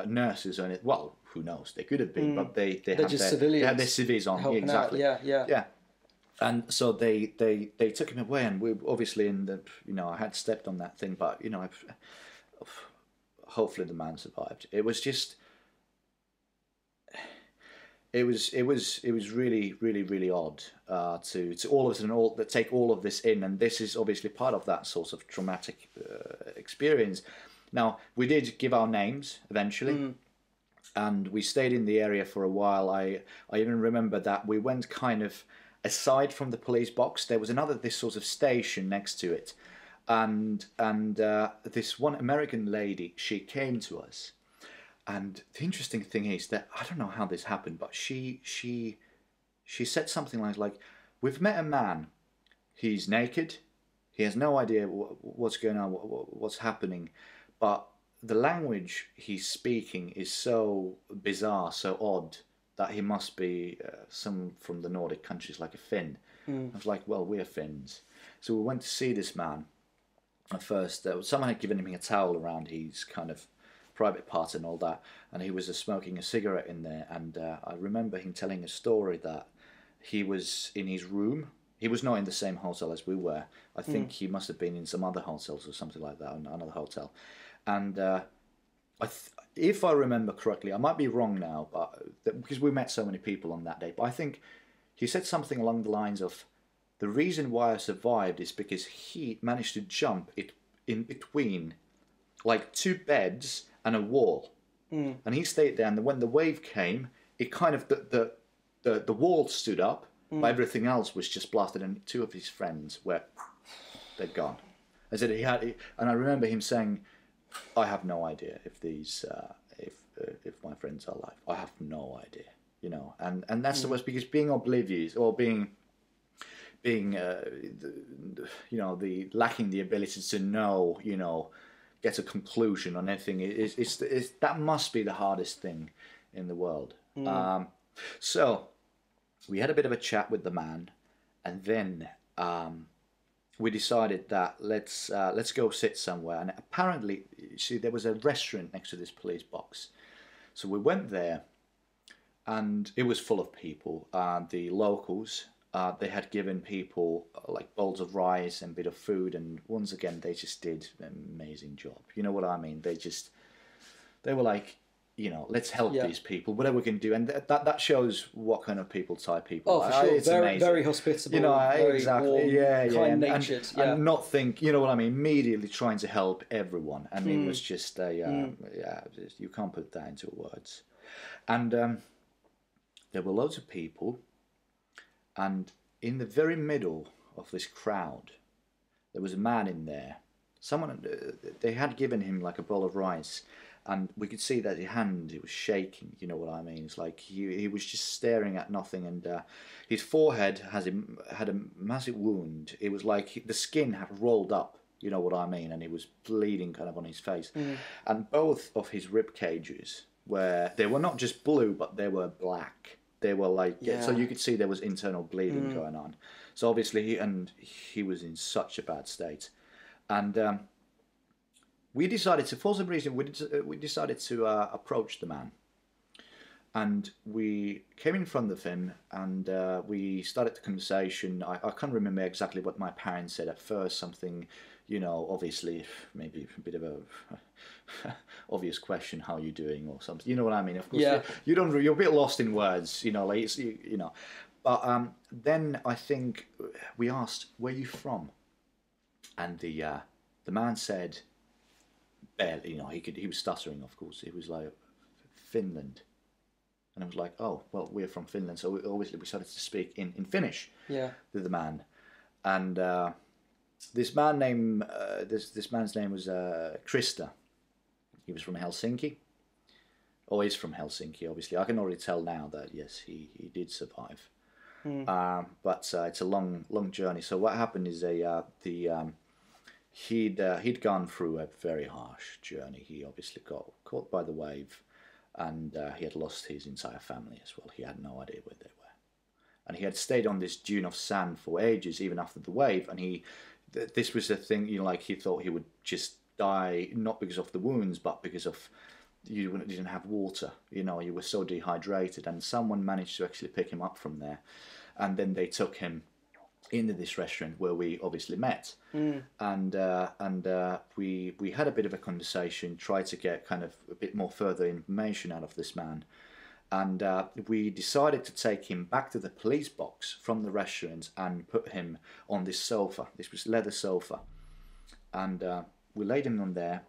S2: nurses or anything. Well, who knows? They could have been, but they're just civilians. They had their civvies on. Exactly. Yeah. And so they took him away, and we obviously I had stepped on that thing, but hopefully the man survived. It was just. It was really, really, really odd to all of a sudden take all of this in, and this is obviously part of that sort of traumatic experience. Now, we did give our names eventually, and we stayed in the area for a while. I even remember that we went kind of aside from the police box. There was this sort of station next to it, and this one American lady, she came to us. And the interesting thing is that I don't know how this happened, but she said something like, "We've met a man. He's naked. He has no idea what's going on, what's happening, but the language he's speaking is so bizarre, so odd, that he must be some from the Nordic countries, like a Finn." I was like, "Well, we're Finns." So we went to see this man. At first, someone had given him a towel around his kind of private part and all that, and he was smoking a cigarette in there, and I remember him telling a story that he was in his room. He was not in the same hotel as we were. I think he must have been in some other hotels or something like that, another hotel. And if I remember correctly, I might be wrong now, but because we met so many people on that day, but I think he said something along the lines of, "The reason why I survived is because he managed to jump in between like two beds and a wall, and he stayed there. And when the wave came, it kind of the wall stood up, but everything else was just blasted. And two of his friends they're gone." I said and I remember him saying, "I have no idea if these if my friends are alive. I have no idea, And that's the worst, because being oblivious or being lacking the ability to know, get a conclusion on anything, that must be the hardest thing in the world. So we had a bit of a chat with the man, and then we decided that let's go sit somewhere. And apparently, there was a restaurant next to this police box, so we went there, and it was full of people. The locals. They had given people like bowls of rice and a bit of food, and once again they just did an amazing job. You know what I mean? They were like, let's help these people, whatever we can do, and that shows what kind of type people.
S3: Oh, for sure,
S2: it's
S3: very
S2: amazing.
S3: Very hospitable, very
S2: exactly,
S3: warm, kind-natured,
S2: and not think, you know what I mean, immediately trying to help everyone, and it was just you can't put that into words, and. there were loads of people, and in the very middle of this crowd, there was a man in there. Someone, they had given him like a bowl of rice, and we could see that his hand, it was shaking, you know what I mean? It's like he was just staring at nothing, and his forehead had a massive wound. It was like the skin had rolled up, you know what I mean? And it was bleeding kind of on his face. And both of his rib cages they were not just blue, but they were black. They were like, so you could see there was internal bleeding going on. So obviously, he was in such a bad state. And we decided to, for some reason, we decided to approach the man. And we came in front of him, and we started the conversation. I can't remember exactly what my parents said at first. Something, you know, obviously, maybe a bit of a obvious question, how are you doing, or something. You know what I mean? Of course, you're a bit lost in words, you know, like, you know. But then I think we asked, where are you from? And the man said, barely, you know, he was stuttering, of course. He was like, Finland. And I was like, oh, well, we're from Finland. So obviously we started to speak in Finnish to the man. And this man's name was Krista. He was from Helsinki. Or is from Helsinki, obviously. I can already tell now that, yes, he did survive. But it's a long journey. So what happened is he'd gone through a very harsh journey. He obviously got caught by the wave, and he had lost his entire family as well. He had no idea where they were, and he had stayed on this dune of sand for ages, even after the wave. And this was a thing, you know, like he thought he would just die, not because of the wounds, but because of you didn't have water. You know, you were so dehydrated, and someone managed to actually pick him up from there, and then they took him into this restaurant where we obviously met, and we had a bit of a conversation, tried to get kind of a bit more further information out of this man, and we decided to take him back to the police box from the restaurant and put him on this sofa. This was leather sofa, and we laid him on there,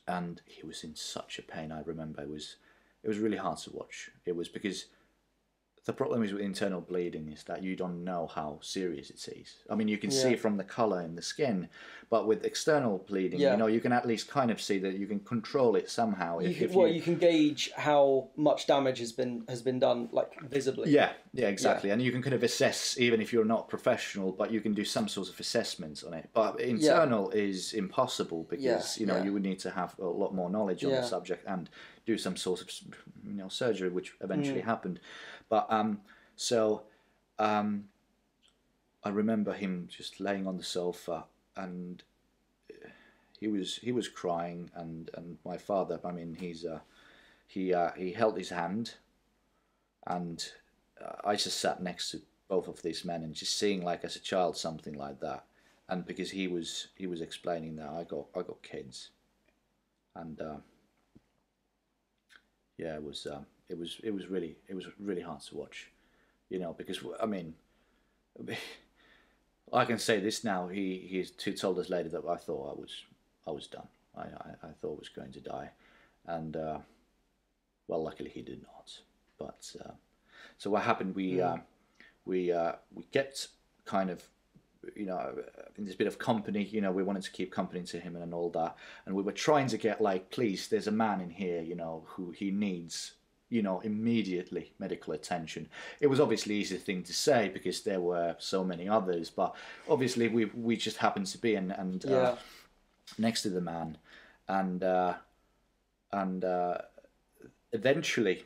S2: and he was in such a pain. I remember it was really hard to watch. It was because the problem is with internal bleeding is that you don't know how serious it is. I mean, you can see from the colour in the skin, but with external bleeding, you know, you can at least kind of see that you can control it somehow.
S3: You can gauge how much damage has been done, like visibly.
S2: Yeah, exactly. And you can kind of assess, even if you're not professional, but you can do some sort of assessments on it. But internal is impossible because you would need to have a lot more knowledge on the subject and do some sort of surgery, which eventually happened. But I remember him just laying on the sofa, and he was crying, and my father, I mean, he held his hand, and I just sat next to both of these men and just seeing, like, as a child, something like that. And because he was explaining that I got kids, and it was really hard to watch, you know, because I mean, I can say this now. He told us later that I thought I was done. I thought I was going to die, and well, luckily he did not. But so what happened? We kept kind of, you know, in this bit of company. You know, we wanted to keep company to him and all that, and we were trying to get, like, please, there's a man in here, you know, who he needs, you know, immediately medical attention. It was obviously easy thing to say because there were so many others, but obviously we just happened to be and next to the man, and eventually,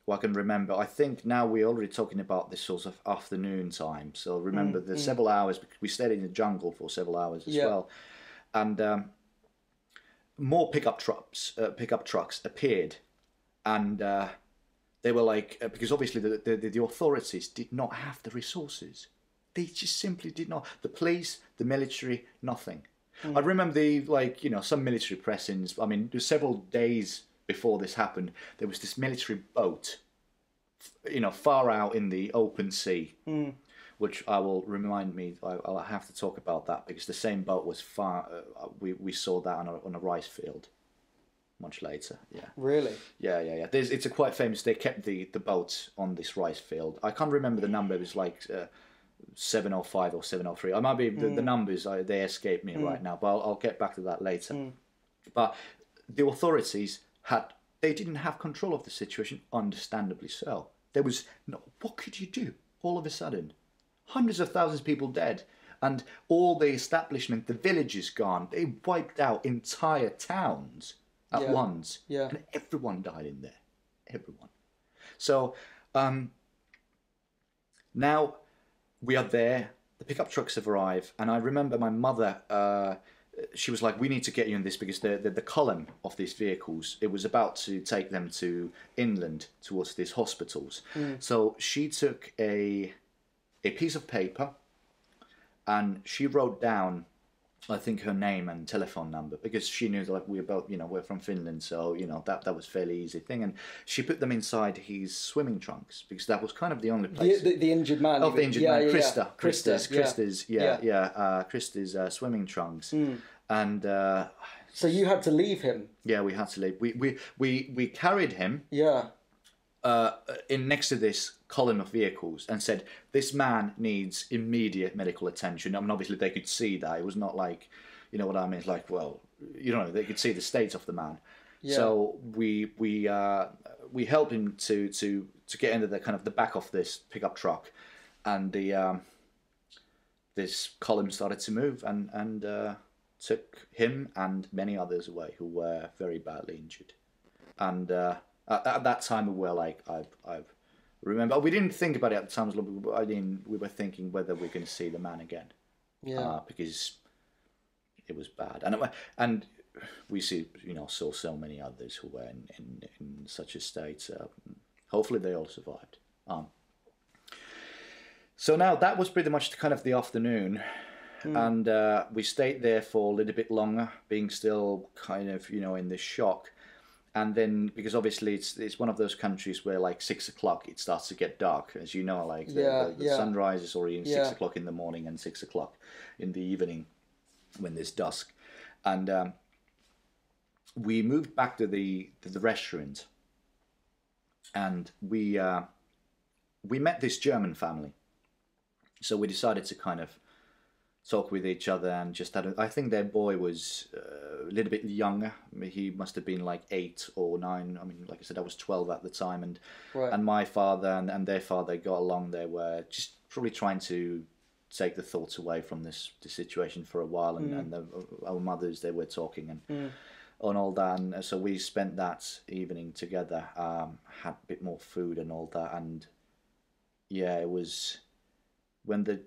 S2: well, I can remember, I think now we're already talking about this sort of afternoon time. So remember the several hours, because we stayed in the jungle for several hours as well, and more pickup trucks appeared, and they were like, because obviously the authorities did not have the resources. They just simply did not. The police, the military, nothing. I remember some military pressings. I mean, several days before this happened, there was this military boat, you know, far out in the open sea, which I'll have to talk about that, because the same boat was far. We saw that on a rice field. much later. Yeah.
S3: Really?
S2: Yeah. It's a quite famous. They kept the boat on this rice field. I can't remember the number. It was like 705 or 703. I might be the numbers. They escape me right now, but I'll get back to that later. But the authorities they didn't have control of the situation. Understandably so. There was no. What could you do? All of a sudden, hundreds of thousands of people dead. And all the establishment, the villages gone. They wiped out entire towns at once.
S3: Yeah.
S2: And everyone died in there. Everyone. So now we are there. The pickup trucks have arrived. And I remember my mother, she was like, we need to get you in this because the column of these vehicles, it was about to take them to inland towards these hospitals. So she took a piece of paper, and she wrote down, I think, her name and telephone number because she knew like we're both, we're from Finland, so that was fairly easy thing. And she put them inside his swimming trunks because that was kind of the only place.
S3: The injured man.
S2: The injured man, Krista's swimming trunks, and
S3: so you had to leave him.
S2: Yeah, we had to leave. We carried him.
S3: Yeah.
S2: In next to this column of vehicles and said, this man needs immediate medical attention. I mean, obviously they could see that. It was not like, you know what I mean? It's like, well, they could see the state of the man. Yeah. So we helped him to get into the kind of the back of this pickup truck, and this column started to move and took him and many others away who were very badly injured. And at that time, we were like, I remember, we didn't think about it at the time. We were thinking whether we're going to see the man again. Yeah. Because it was bad, and we saw so many others who were in such a state. Hopefully, they all survived. So now that was pretty much kind of the afternoon, and we stayed there for a little bit longer, being still kind of in this shock. And then, because obviously it's one of those countries where like 6 o'clock it starts to get dark, as you know, like the sun rises already 6 o'clock in the morning and 6 o'clock in the evening when there's dusk. And we moved back to the restaurant, and we met this German family. So we decided to kind of talk with each other and just I think their boy was a little bit younger. He must have been like 8 or 9. I mean, like I said, I was 12 at the time, and my father and their father got along. They were just probably trying to take the thoughts away from this situation for a while, and our mothers, they were talking and on all that, and so we spent that evening together, had a bit more food and all that, and it was when the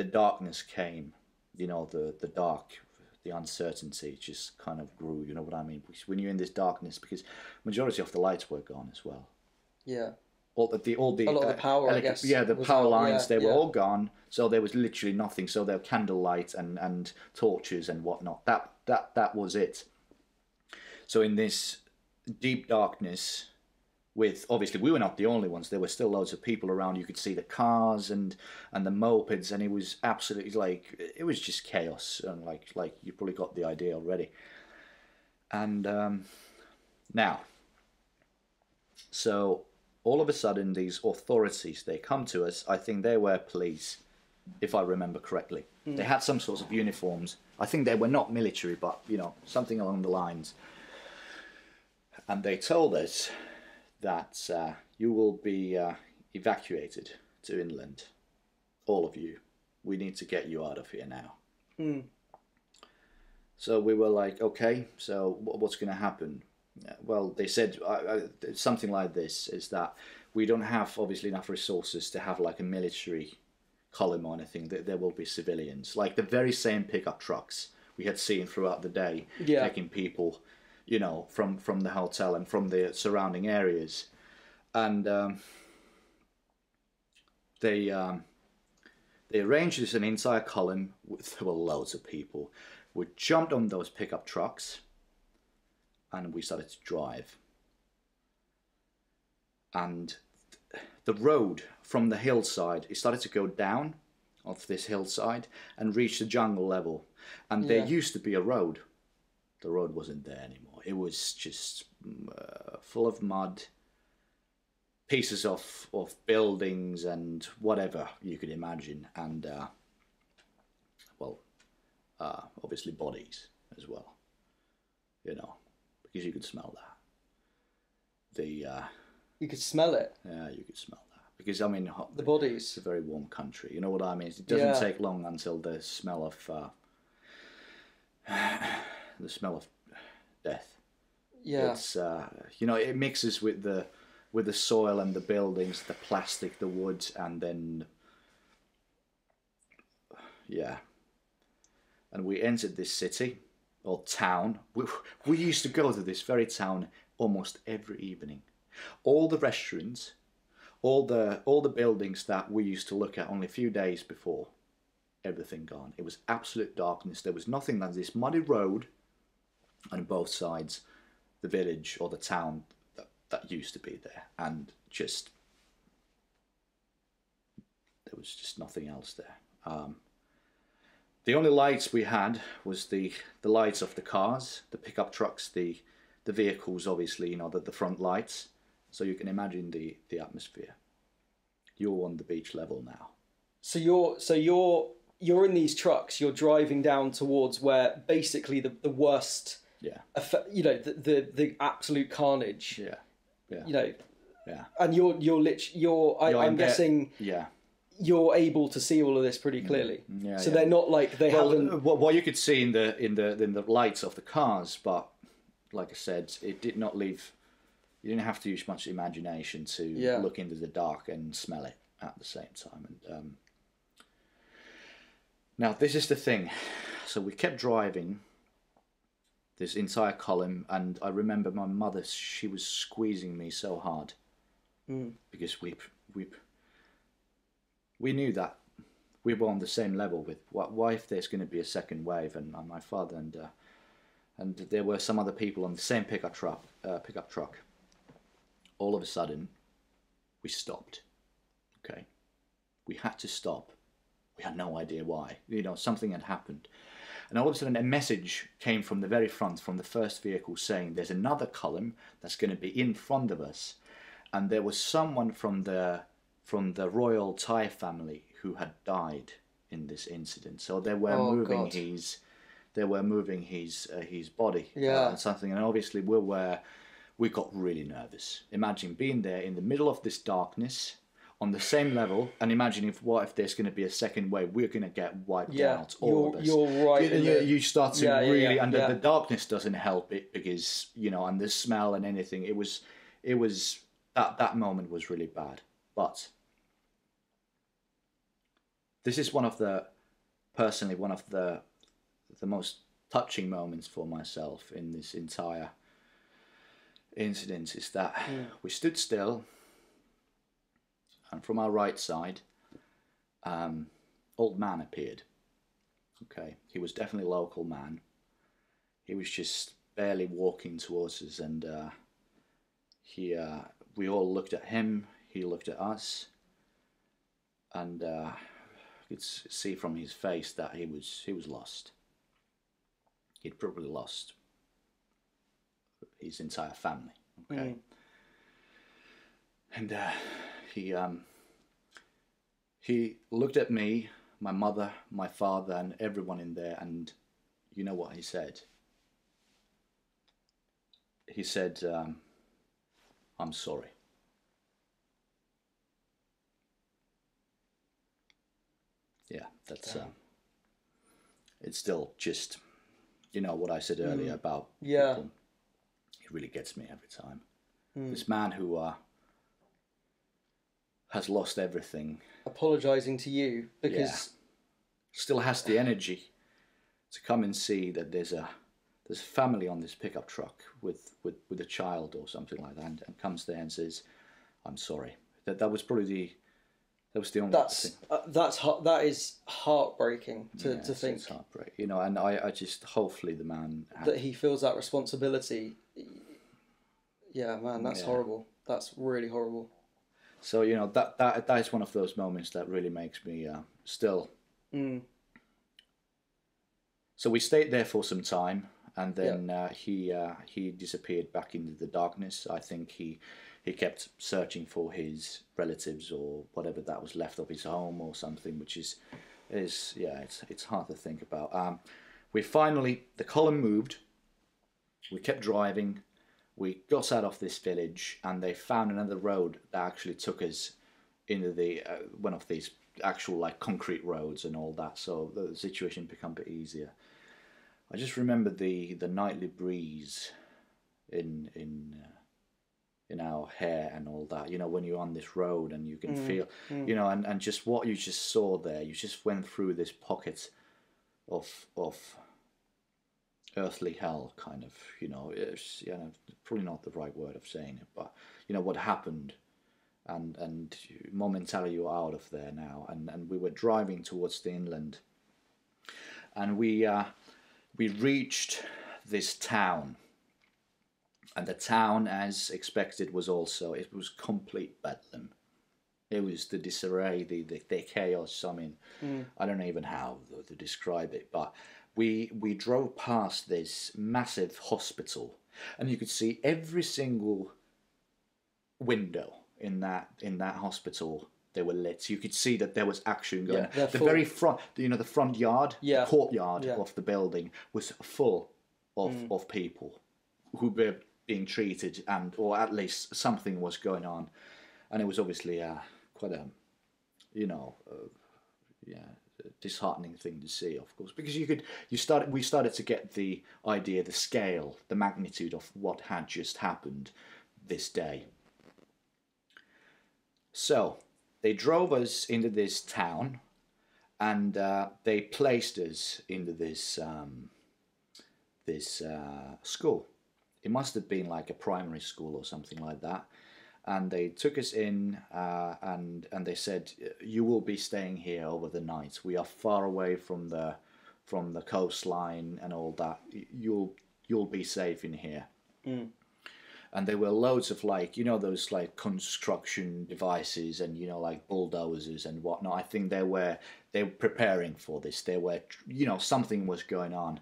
S2: darkness came, the dark, the uncertainty just kind of grew, you know what I mean? When you're in this darkness, because majority of the lights were gone as well. Yeah. A lot of the power, I guess. Yeah, the power lines, they were all gone, so there was literally nothing. So there were candlelight and torches and whatnot. That was it. So in this deep darkness, with obviously we were not the only ones. There were still loads of people around. You could see the cars and the mopeds, and it was absolutely it was just chaos. And like you probably got the idea already. And now, so all of a sudden, these authorities, they come to us. I think they were police, if I remember correctly. They had some sorts of uniforms. I think they were not military, but something along the lines. And they told us that you will be evacuated to inland, all of you. We need to get you out of here now. So we were like, okay, so what's going to happen? Well, they said something like this, is that we don't have obviously enough resources to have like a military column or anything. There will be civilians, like the very same pickup trucks we had seen throughout the day, taking people from the hotel and from the surrounding areas. And they arranged this an entire column. There were loads of people. We jumped on those pickup trucks and we started to drive. And the road from the hillside, it started to go down off this hillside and reach the jungle level. And there used to be a road. The road wasn't there anymore. it was just full of mud, pieces of buildings and whatever you could imagine, and obviously bodies as well, because you could smell that.
S3: You could smell it.
S2: Yeah, you could smell that, because I mean
S3: the bodies.
S2: It's a very warm country. You know what I mean? It doesn't take long until the smell of death.
S3: Yeah.
S2: It's it mixes with the soil and the buildings, the plastic, the wood, and then and we entered this city or town. We used to go to this very town almost every evening. All the restaurants, all the buildings that we used to look at only a few days before, everything gone. It was absolute darkness. There was nothing than this muddy road on both sides, the village or the town that used to be there, and just there was just nothing else there. The only lights we had was the lights of the cars, the pickup trucks, the vehicles, obviously, the front lights. So you can imagine the atmosphere. You're on the beach level now. So
S3: you're in these trucks. You're driving down towards where basically the worst.
S2: Yeah.
S3: The absolute carnage.
S2: Yeah. Yeah.
S3: And I'm guessing.
S2: Yeah.
S3: You're able to see all of this pretty clearly.
S2: Yeah.
S3: So they're not like they haven't.
S2: What you could see in the lights of the cars, but like I said, it did not leave. You didn't have to use much imagination to look into the dark and smell it at the same time. And now this is the thing. So we kept driving this entire column, and I remember my mother. She was squeezing me so hard because we knew that we were on the same level with why if there's going to be a second wave, and my father and there were some other people on the same pickup truck. All of a sudden, we stopped. Okay, we had to stop. We had no idea why. Something had happened, and all of a sudden, a message came from the very front, from the first vehicle, saying there's another column that's going to be in front of us, and there was someone from the royal Thai family who had died in this incident. So they were moving his body and something. And obviously we got really nervous. Imagine being there in the middle of this darkness on the same level, and imagine what if there's going to be a second wave, we're going to get wiped out. All of us.
S3: You're right.
S2: You start to really, and the darkness doesn't help it because and the smell and anything. It was that moment was really bad, but. This is one of the most touching moments for myself in this entire incident is that we stood still, and from our right side, old man appeared. Okay, he was definitely a local man. He was just barely walking towards us, and we all looked at him. He looked at us, and. Could see from his face that he was lost. He'd probably lost his entire family. Okay, and he looked at me, my mother, my father, and everyone in there, and you know what he said? He said, "I'm sorry." Yeah, that's it's still just, what I said earlier about people. It really gets me every time. This man who has lost everything,
S3: apologizing to you because
S2: still has the energy to come and see that there's a family on this pickup truck with a child or something like that, and comes there and says, "I'm sorry." That was probably That was the only thing.
S3: That is heartbreaking to think.
S2: It's heartbreaking, and I just hopefully the man
S3: that he feels that responsibility. Yeah, man, that's horrible. That's really horrible.
S2: So that is one of those moments that really makes me still. So we stayed there for some time, and then he disappeared back into the darkness. I think he kept searching for his relatives or whatever that was left of his home or something, which is it's hard to think about. The column moved. We kept driving. We got out of this village, and they found another road that actually took us into the one of these actual like concrete roads and all that. So the situation became a bit easier. I just remember the nightly breeze in our hair and all that. You know, when you're on this road and you can feel, you know, and just what you just saw there. You just went through this pocket of earthly hell, kind of. You know, it's probably not the right word of saying it, but you know what happened. And momentarily you're out of there now, and we were driving towards the inland, and we reached this town, and the town, as expected, was complete bedlam. It was the disarray, the chaos. I mean, I don't know even how to describe it, but we drove past this massive hospital, and you could see every single window in that hospital. They were lit. You could see that there was action going on. Very front, the front yard, the courtyard of the building was full of people who were being treated, or at least something was going on, and it was obviously quite a disheartening thing to see, of course, because we started to get the idea, the scale, the magnitude of what had just happened this day. So they drove us into this town, and they placed us into this school. It must have been like a primary school or something like that. And they took us in, and they said, "You will be staying here over the night. We are far away from the coastline and all that. You'll be safe in here." And there were loads of those construction devices and like bulldozers and whatnot. I think they were preparing for this. They were something was going on,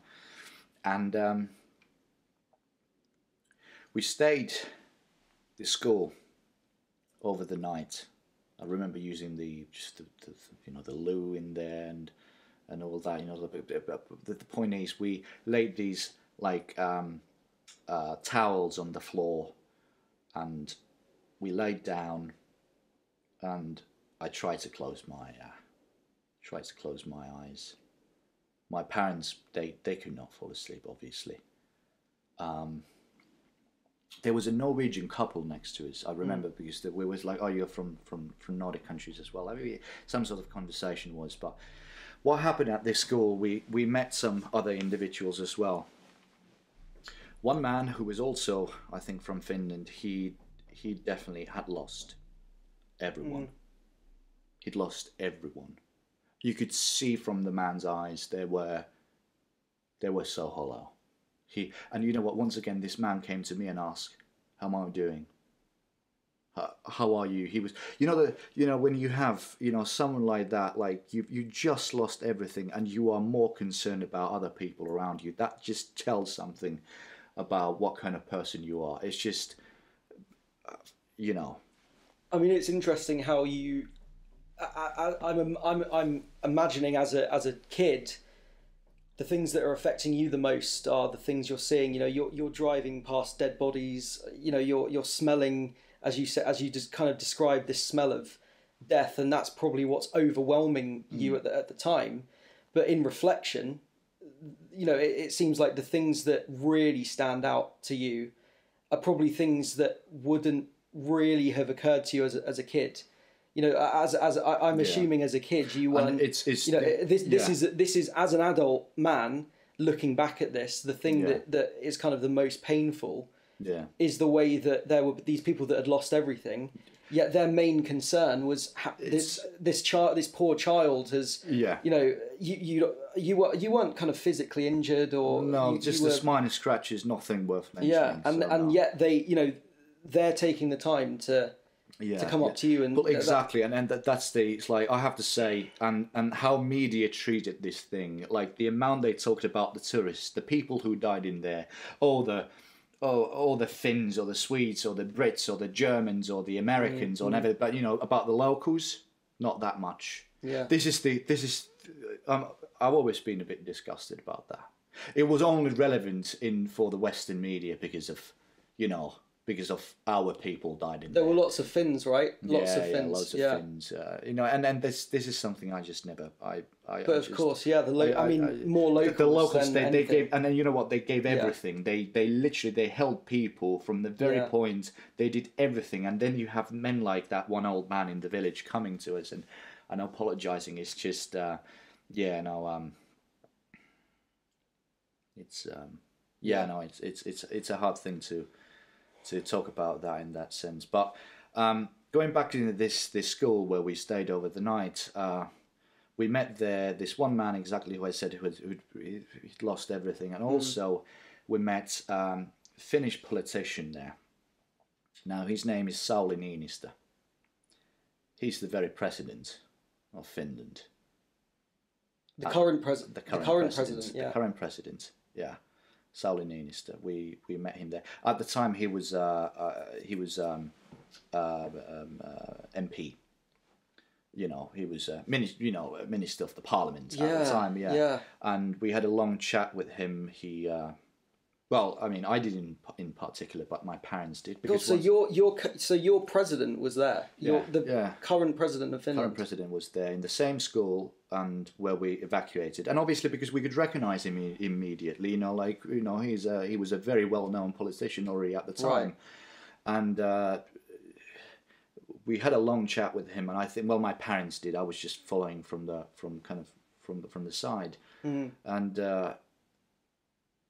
S2: and we stayed the school over the night. I remember using the loo in there and all that. The point is, we laid these towels on the floor, and we laid down, and I tried to close my eyes. My parents, they could not fall asleep, obviously. There was a Norwegian couple next to us, I remember, because we was like, "Oh, you're from Nordic countries as well." I mean, some sort of conversation was, but what happened at this school, we met some other individuals as well. One man who was also, I think, from Finland, he definitely had lost everyone. He'd lost everyone. You could see from the man's eyes, they were so hollow. And you know what? Once again, this man came to me and asked, "How am I doing? How are you?" He was, when you have, someone like that, like you just lost everything, and you are more concerned about other people around you. That just tells something about what kind of person you are. It's just,
S3: I mean, it's interesting how you. I'm imagining as a kid, the things that are affecting you the most are the things you're seeing. You're driving past dead bodies. You're smelling, as you said, as you just kind of described, this smell of death, and that's probably what's overwhelming you at the time. But in reflection, it seems like the things that really stand out to you are probably things that wouldn't really have occurred to you as a kid. As I'm assuming as a kid, you weren't. This is as an adult man looking back at this, the thing that is kind of the most painful is the way that there were these people that had lost everything. Yet their main concern was this poor child has. You weren't kind of physically injured or
S2: the minor scratches, nothing worth mentioning.
S3: Yeah, and yet they're taking the time to to come up to you and
S2: well, exactly, and that's it's like I have to say, and how media treated this thing, like the amount they talked about the tourists, the people who died in there, all the Finns or the Swedes or the Brits or the Germans or the Americans or whatever, but about the locals, not that much.
S3: Yeah,
S2: this is I've always been a bit disgusted about that. It was only relevant for the Western media because of our people died in there.
S3: There were lots of Finns, right? Lots of Finns.
S2: Lots of Finns. And this is something I just never.
S3: But of course, more locals.
S2: The locals,
S3: than
S2: they gave, and then you know what? They gave everything.
S3: Yeah.
S2: They literally held people from the very point. They did everything, and then you have men like that one old man in the village coming to us and apologizing. It's just, it's a hard thing to talk about that in that sense. But going back to this school where we stayed over the night, we met there this one man, exactly who I said who'd lost everything, and also we met Finnish politician there. Now his name is Sauli Niinistö. He's the very president of Finland.
S3: The current president. The current president.
S2: The current president. Yeah. Sauli Niinistö. We met him there. At the time, he was MP. He was minister of the parliament at the time. Yeah. And we had a long chat with him. He, I didn't in particular, but my parents did.
S3: Because your president was there. The current president of Finland.
S2: Current president was there in the same school and where we evacuated, and obviously because we could recognize him immediately. He was a very well-known politician already at the time, and we had a long chat with him. And I think, my parents did. I was just following from the side, and.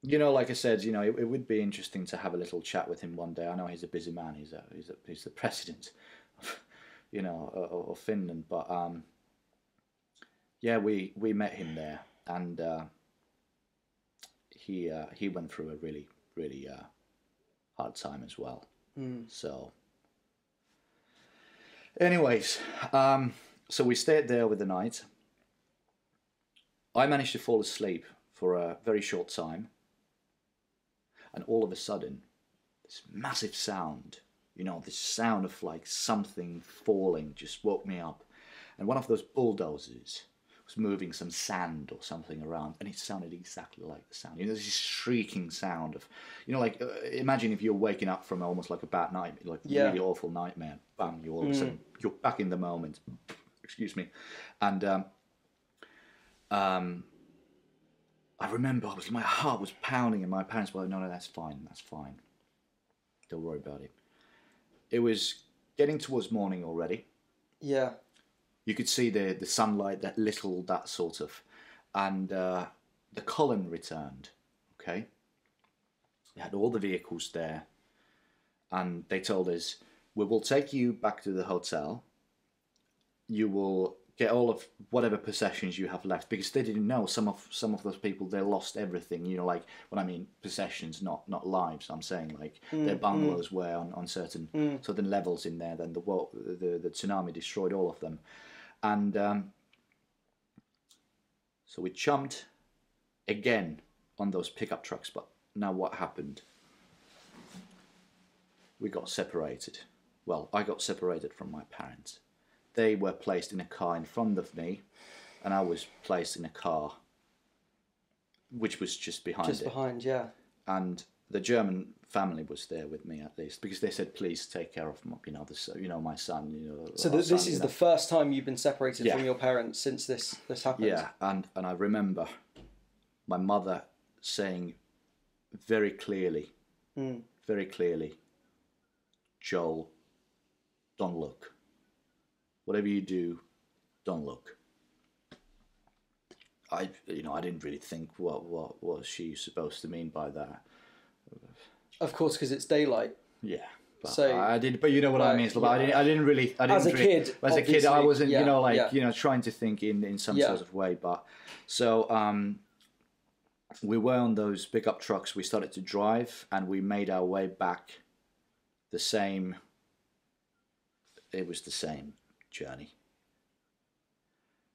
S2: Like I said, it would be interesting to have a little chat with him one day. I know he's a busy man. He's the president, of Finland. But we met him there, and he went through a really, really hard time as well. So, anyways, so we stayed there over the night. I managed to fall asleep for a very short time. And all of a sudden, this massive sound, this sound of like something falling just woke me up. And one of those bulldozers was moving some sand or something around, and it sounded exactly like the sound. This shrieking sound of, imagine if you're waking up from almost like a bad night, like a really awful nightmare. Bam, you all of a sudden, you're back in the moment. Excuse me. And I remember my heart was pounding, and my parents were like, no, that's fine. Don't worry about it. It was getting towards morning already.
S3: Yeah. You
S2: could see the sunlight, that sort of, and the column returned, okay? They had all the vehicles there, and they told us, we will take you back to the hotel. You will get all of whatever possessions you have left, because they didn't know some of those people, they lost everything. Like when I mean possessions, not lives. I'm saying like their bungalows were on certain levels in there. Then the tsunami destroyed all of them, and so we jumped again on those pickup trucks. But now what happened? We got separated. Well, I got separated from my parents. They were placed in a car in front of me, and I was placed in a car which was just behind it.
S3: Just behind, yeah.
S2: And the German family was there with me, at least, because they said, please take care of my son.
S3: So this is the first time you've been separated from your parents since this happened?
S2: Yeah, and I remember my mother saying very clearly, Joel, don't look. Whatever you do, don't look. I didn't really think what was she supposed to mean by that.
S3: Of course, because it's daylight.
S2: Yeah, but I did. But you know what I mean. I didn't really. As a kid, I wasn't. Trying to think in some sort of way. But so we were on those pickup trucks. We started to drive, and we made our way back the same it was the same journey.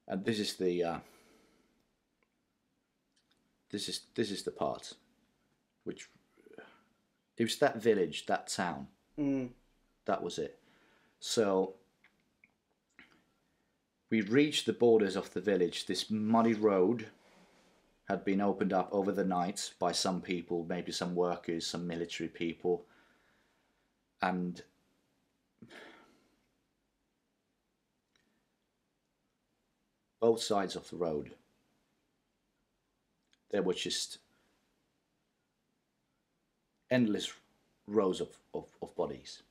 S2: And this is the this is the part which it was that village, that town. That was it. So we reached the borders of the village. This muddy road had been opened up over the night by some people, maybe some workers, some military people, and both sides of the road there were just endless rows of bodies,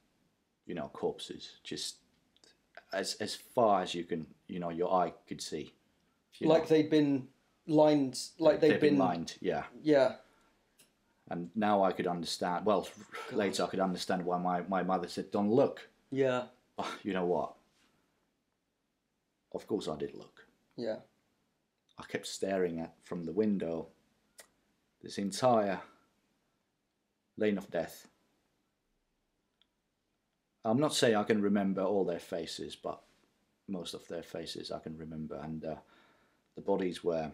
S2: you know, corpses, just as far as you can, you know, your eye could see.
S3: Like they'd been lined, like they'd been
S2: lined, yeah.
S3: Yeah.
S2: And now I could understand, well, God. Later I could understand why my mother said, don't look.
S3: Yeah.
S2: But you know what? Of course I did look.
S3: Yeah.
S2: I kept staring at, from the window, this entire lane of death. I'm not saying I can remember all their faces, but most of their faces I can remember. And the bodies were,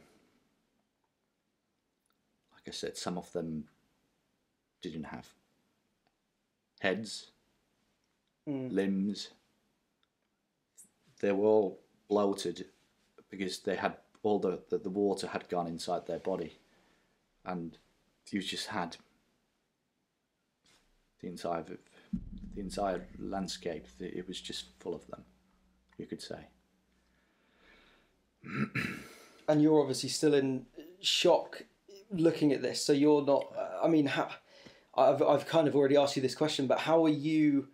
S2: like I said, some of them didn't have heads, limbs. They were all bloated because they had all the water had gone inside their body, and you just had the entire landscape. It was just full of them, you could say.
S3: And you're obviously still in shock looking at this, so you're not. I mean, I've kind of already asked you this question, but how are you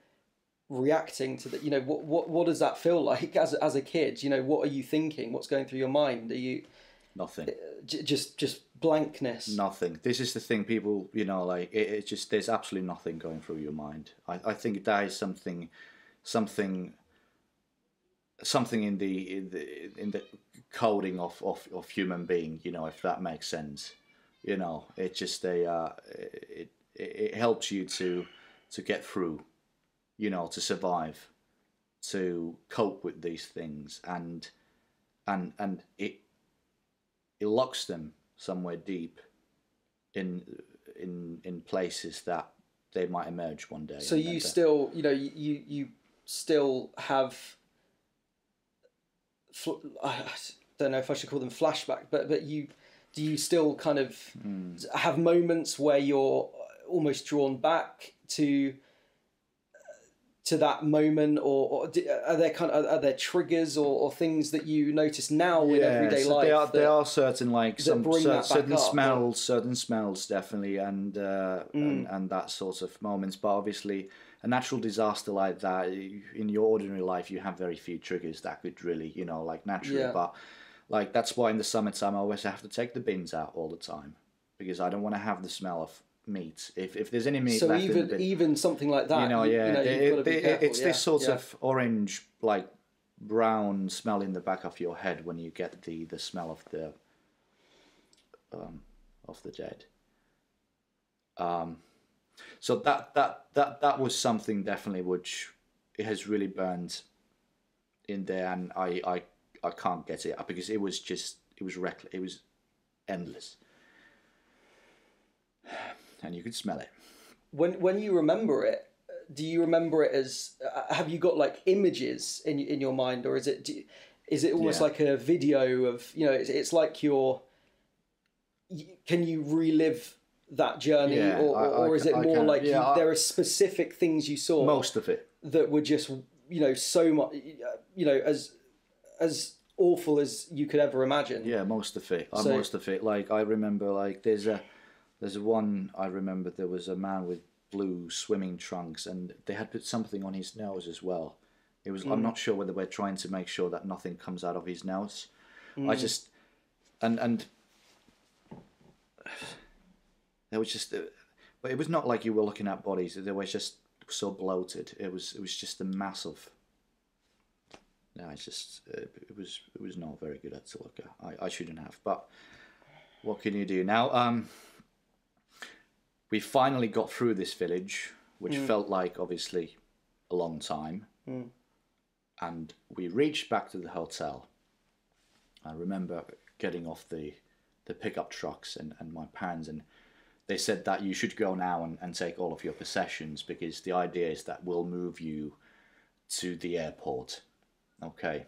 S3: reacting to that? You know, what does that feel like as a kid? You know, what are you thinking? What's going through your mind? Are you
S2: nothing?
S3: Just blankness.
S2: Nothing. This is the thing, people. You know, like it just there's absolutely nothing going through your mind. I think that is something in the coding of human being. You know, if that makes sense. You know, it just it helps you to get through. You know, to survive, to cope with these things, and it locks them somewhere deep in places that they might emerge one day.
S3: So you still, you know, you still have, I don't know if I should call them flashback, but do you still kind of have moments where you're almost drawn back to that moment, or are there triggers or things that you notice now in everyday life?
S2: There are certain certain smells definitely, and that sort of moments. But obviously, a natural disaster like that, in your ordinary life, you have very few triggers that could really, you know, like naturally. Yeah. But like that's why in the summertime I always have to take the bins out all the time, because I don't want to have the smell of meat. If there's any meat left in the bin,
S3: even something like that,
S2: you know, it's this sort of orange, like brown smell in the back of your head when you get the smell of the dead. So that was something definitely which it has really burned in there, and I can't get it because it was reckless, it was endless. And you could smell it. When
S3: you remember it, do you remember it as? Have you got like images in your mind, or is it almost like a video of, you know? It's like can you relive that journey, or is it more like there are specific things you saw?
S2: Most of it
S3: that were just, you know, so much, you know, as awful as you could ever imagine.
S2: Yeah, most of it. Most of it. Like I remember, like there's one I remember. There was a man with blue swimming trunks, and they had put something on his nose as well. It was. I'm not sure whether we're trying to make sure that nothing comes out of his nose. I just and there was just, but it was not like you were looking at bodies. They were just so bloated. It was just a mass of. No, it's just it was not very good to look at. I shouldn't have, but what can you do now? We finally got through this village, which felt like obviously a long time. And we reached back to the hotel. I remember getting off the pickup trucks and my parents, and they said that you should go now and take all of your possessions, because the idea is that we'll move you to the airport. Okay.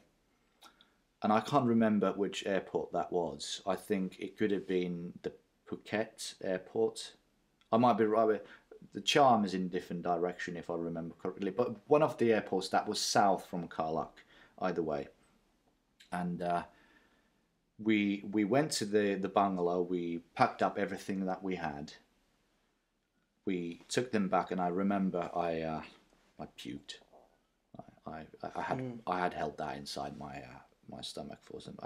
S2: And I can't remember which airport that was. I think it could have been the Phuket airport. I might be right. The charm is in different direction if I remember correctly. But one of the airports that was south from Khao Lak, either way. And we went to the bungalow. We packed up everything that we had. We took them back, and I remember I puked. I had held that inside my stomach for some.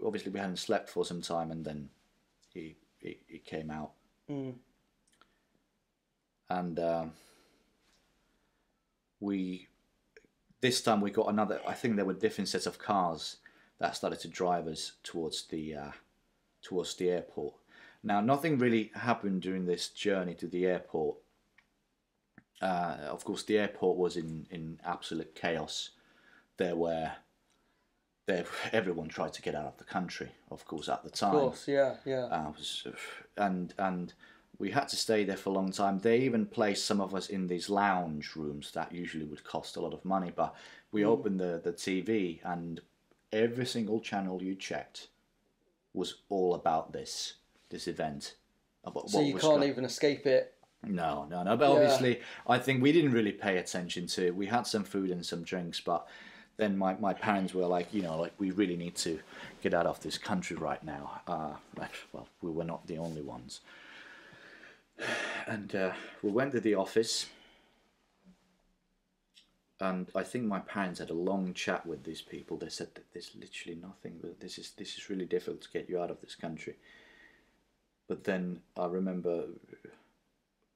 S2: Obviously we hadn't slept for some time, and then it came out. And this time we got another. I think there were different sets of cars that started to drive us towards the airport. Now, nothing really happened during this journey to the airport. Of course, the airport was in absolute chaos. Everyone tried to get out of the country, of course, at the time.
S3: Of course, yeah.
S2: And we had to stay there for a long time. They even placed some of us in these lounge rooms that usually would cost a lot of money. But we opened the TV, and every single channel you checked was all about this event.
S3: So you can't even escape it.
S2: No. But obviously, I think we didn't really pay attention to it. We had some food and some drinks, but then my parents were like, we really need to get out of this country right now. Well, we were not the only ones. And we went to the office, and I think my parents had a long chat with these people. They said that there's literally nothing, but this is really difficult to get you out of this country. But then I remember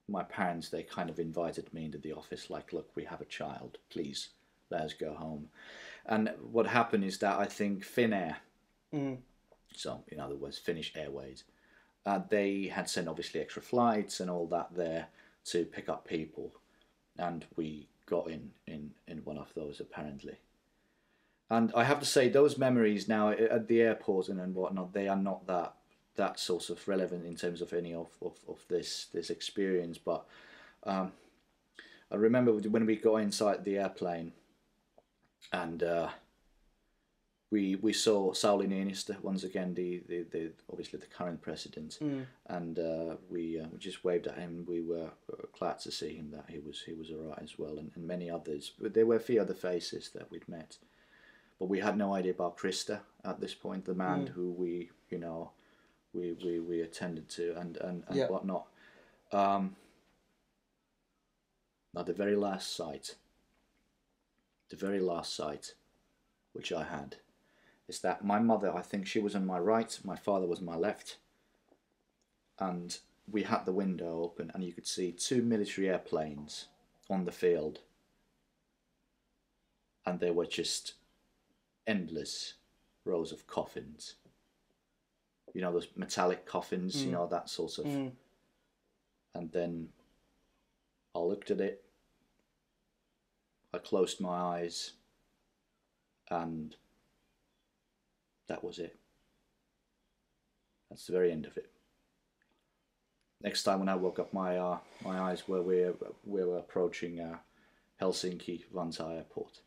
S2: my parents, they kind of invited me into the office, like, look, we have a child, please let us go home. And what happened is that I think Finnair, so in other words Finnish Airways, they had sent obviously extra flights and all that there to pick up people, and we got in one of those apparently. And I have to say, those memories now at the airport and whatnot, they are not that sort of relevant in terms of any of this experience. But I remember when we got inside the airplane, and we saw Sauli Niinistö once again, the obviously the current president, and we just waved at him. We were glad to see him, that he was alright as well, and many others. But there were a few other faces that we'd met, but we had no idea about Krista at this point, the man who we attended to and whatnot. Now the very last sight which I had is that my mother, I think she was on my right, my father was on my left, and we had the window open, and you could see 2 military airplanes on the field, and there were just endless rows of coffins. You know, those metallic coffins, you know, that sort of. And then I looked at it, I closed my eyes, and that was it. That's the very end of it. Next time when I woke up, my eyes were we were approaching Helsinki Vantaa Airport.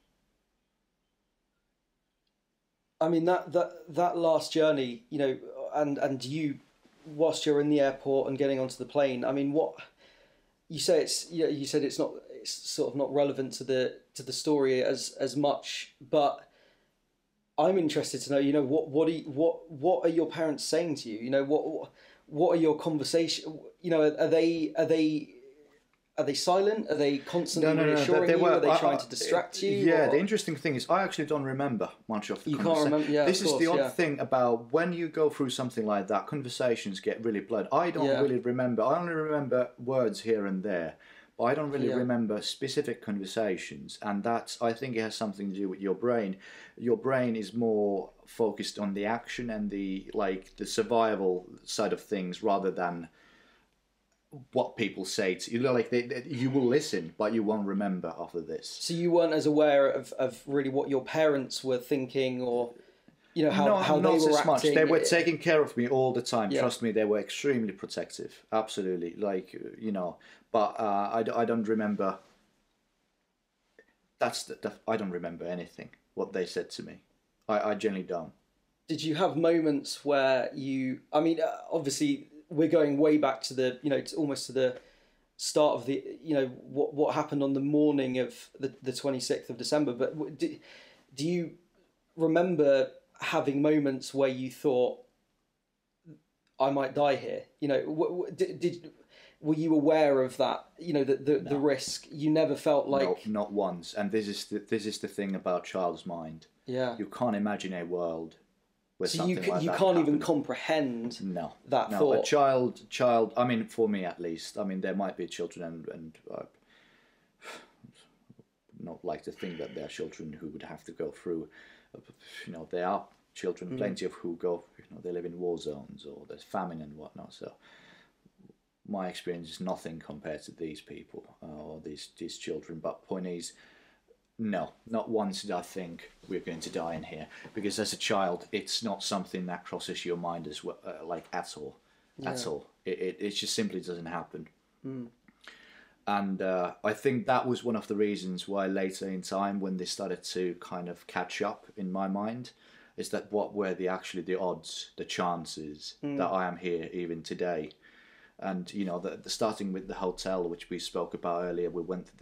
S3: I mean, that last journey, and you, whilst you're in the airport and getting onto the plane, I mean, what you say, you said it's sort of not relevant to the story as much, but I'm interested to know, what are your parents saying to you? What are your conversations? Are they silent? Are they constantly reassuring you? Are they trying to distract you?
S2: Yeah, the interesting thing is I actually don't remember much of the conversation.
S3: You can't remember,
S2: This is the odd thing about when you go through something like that, conversations get really blurred. I don't really remember. I only remember words here and there, but I don't really remember specific conversations. And I think it has something to do with your brain. Your brain is more focused on the action and the survival side of things rather than what people say to you. Like you will listen, but you won't remember after this.
S3: So you weren't as aware of really what your parents were thinking, or how they were acting. Much.
S2: They were taking care of me all the time. Yeah. Trust me, they were extremely protective. Absolutely, like But I don't remember. I don't remember anything what they said to me. I generally don't.
S3: Did you have moments where you? I mean, obviously, we're going way back to the almost to the start of the what happened on the morning of the 26th of December. But do you remember having moments where you thought, I might die here? Were you aware of that? The risk. You never felt like
S2: no, not once. And this is the thing about child's mind.
S3: Yeah,
S2: you can't imagine a world where
S3: so
S2: something like that
S3: you can't even comprehend that thought.
S2: A child. I mean, for me at least. I mean, there might be children and not like to think that there are children who would have to go through. There are children, plenty of who go. They live in war zones or there's famine and whatnot. So my experience is nothing compared to these people or these children. But point is, no, not once did I think we're going to die in here, because as a child, it's not something that crosses your mind as well, like at all. It just simply doesn't happen. And I think that was one of the reasons why later in time, when they started to kind of catch up in my mind, is that what were the odds, the chances that I am here even today. And the starting with the hotel, which we spoke about earlier, we went to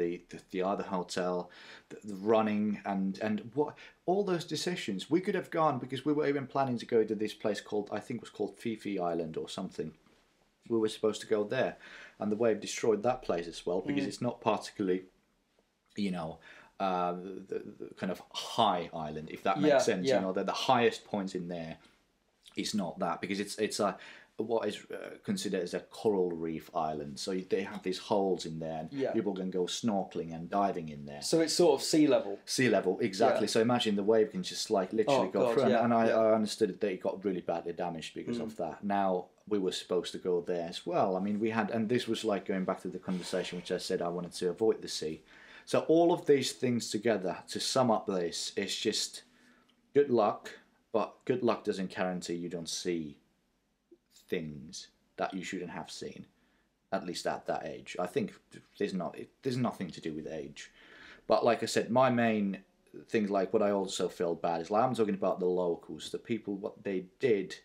S2: the other hotel, the running and what all those decisions. We could have gone, because we were even planning to go to this place called, I think it was called Fifi Island or something. We were supposed to go there, and the wave destroyed that place as well, because it's not particularly, the kind of high island, if that makes sense.
S3: Yeah.
S2: The highest point in there is not that, because it's a what is considered as a coral reef island. So they have these holes in there, and people can go snorkeling and diving in there.
S3: So it's sort of sea level.
S2: Sea level, exactly. Yeah. So imagine the wave can just like literally go through. And I understood that it got really badly damaged because of that. Now we were supposed to go there as well. I mean, we had, and this was like going back to the conversation which I said I wanted to avoid the sea. So all of these things together, to sum up this, is just good luck, but good luck doesn't guarantee you don't see things that you shouldn't have seen, at least at that age. I think there's nothing to do with age. But like I said, my main thing, like what I also feel bad is, like, I'm talking about the locals, the people, what they did,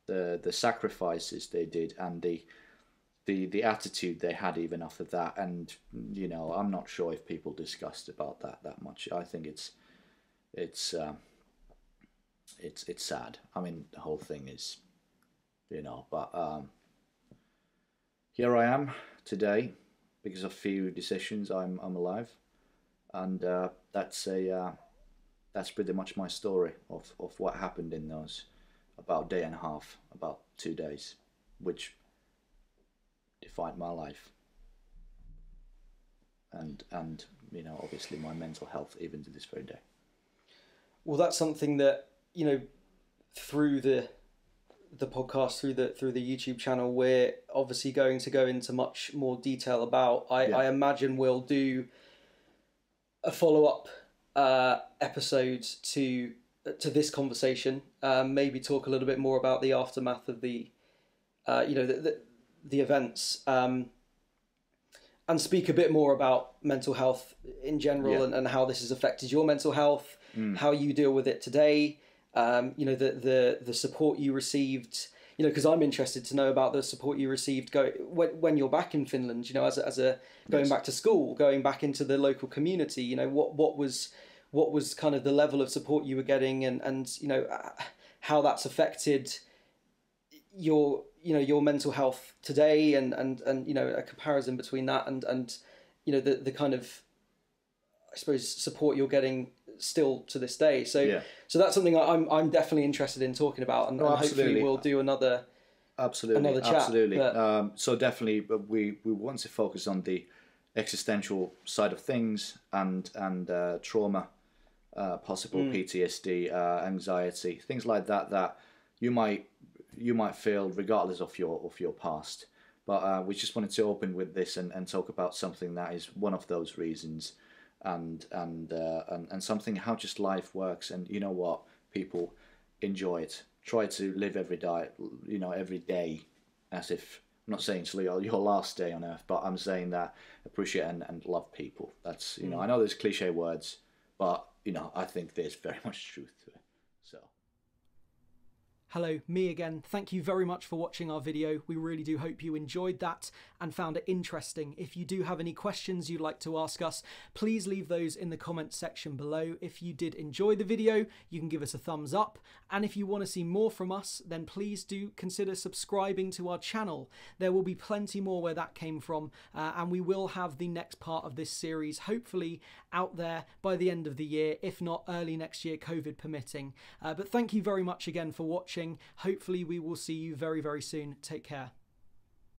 S2: the sacrifices they did, and the attitude they had even after that. And I'm not sure if people discussed about that much. I think it's sad. I mean, the whole thing is, but here I am today because of few decisions. I'm alive, and that's pretty much my story of what happened in those about day and a half, about 2 days, which defined my life, and obviously my mental health even to this very day.
S3: Well, that's something that through the podcast, through the YouTube channel, we're obviously going to go into much more detail about. I imagine we'll do a follow-up episode to this conversation, maybe talk a little bit more about the aftermath of the events, and speak a bit more about mental health in general, and how this has affected your mental health, how you deal with it today. The support you received, because I'm interested to know about the support you received when you're back in Finland, as a going back to school, going back into the local community, what was kind of the level of support you were getting, and how that's affected your mental health today, and a comparison between that and the kind of, I suppose, support you're getting still to this day. So that's something I'm definitely interested in talking about, and hopefully we'll do another chat.
S2: Absolutely. So definitely, we want to focus on the existential side of things, and trauma, possible PTSD, anxiety, things like that you might feel regardless of your past. But we just wanted to open with this and talk about something that is one of those reasons, and something how just life works. And you know what, people, enjoy it. Try to live every day as if, I'm not saying it's your last day on earth, but I'm saying that appreciate and love people. That's, I know there's cliche words, but I think there's very much truth to it. So.
S1: Hello, me again. Thank you very much for watching our video. We really do hope you enjoyed that and found it interesting. If you do have any questions you'd like to ask us, please leave those in the comments section below. If you did enjoy the video, you can give us a thumbs up. And if you want to see more from us, then please do consider subscribing to our channel. There will be plenty more where that came from, and we will have the next part of this series hopefully out there by the end of the year, if not early next year, COVID permitting. But thank you very much again for watching. Hopefully we will see you very, very soon. Take care.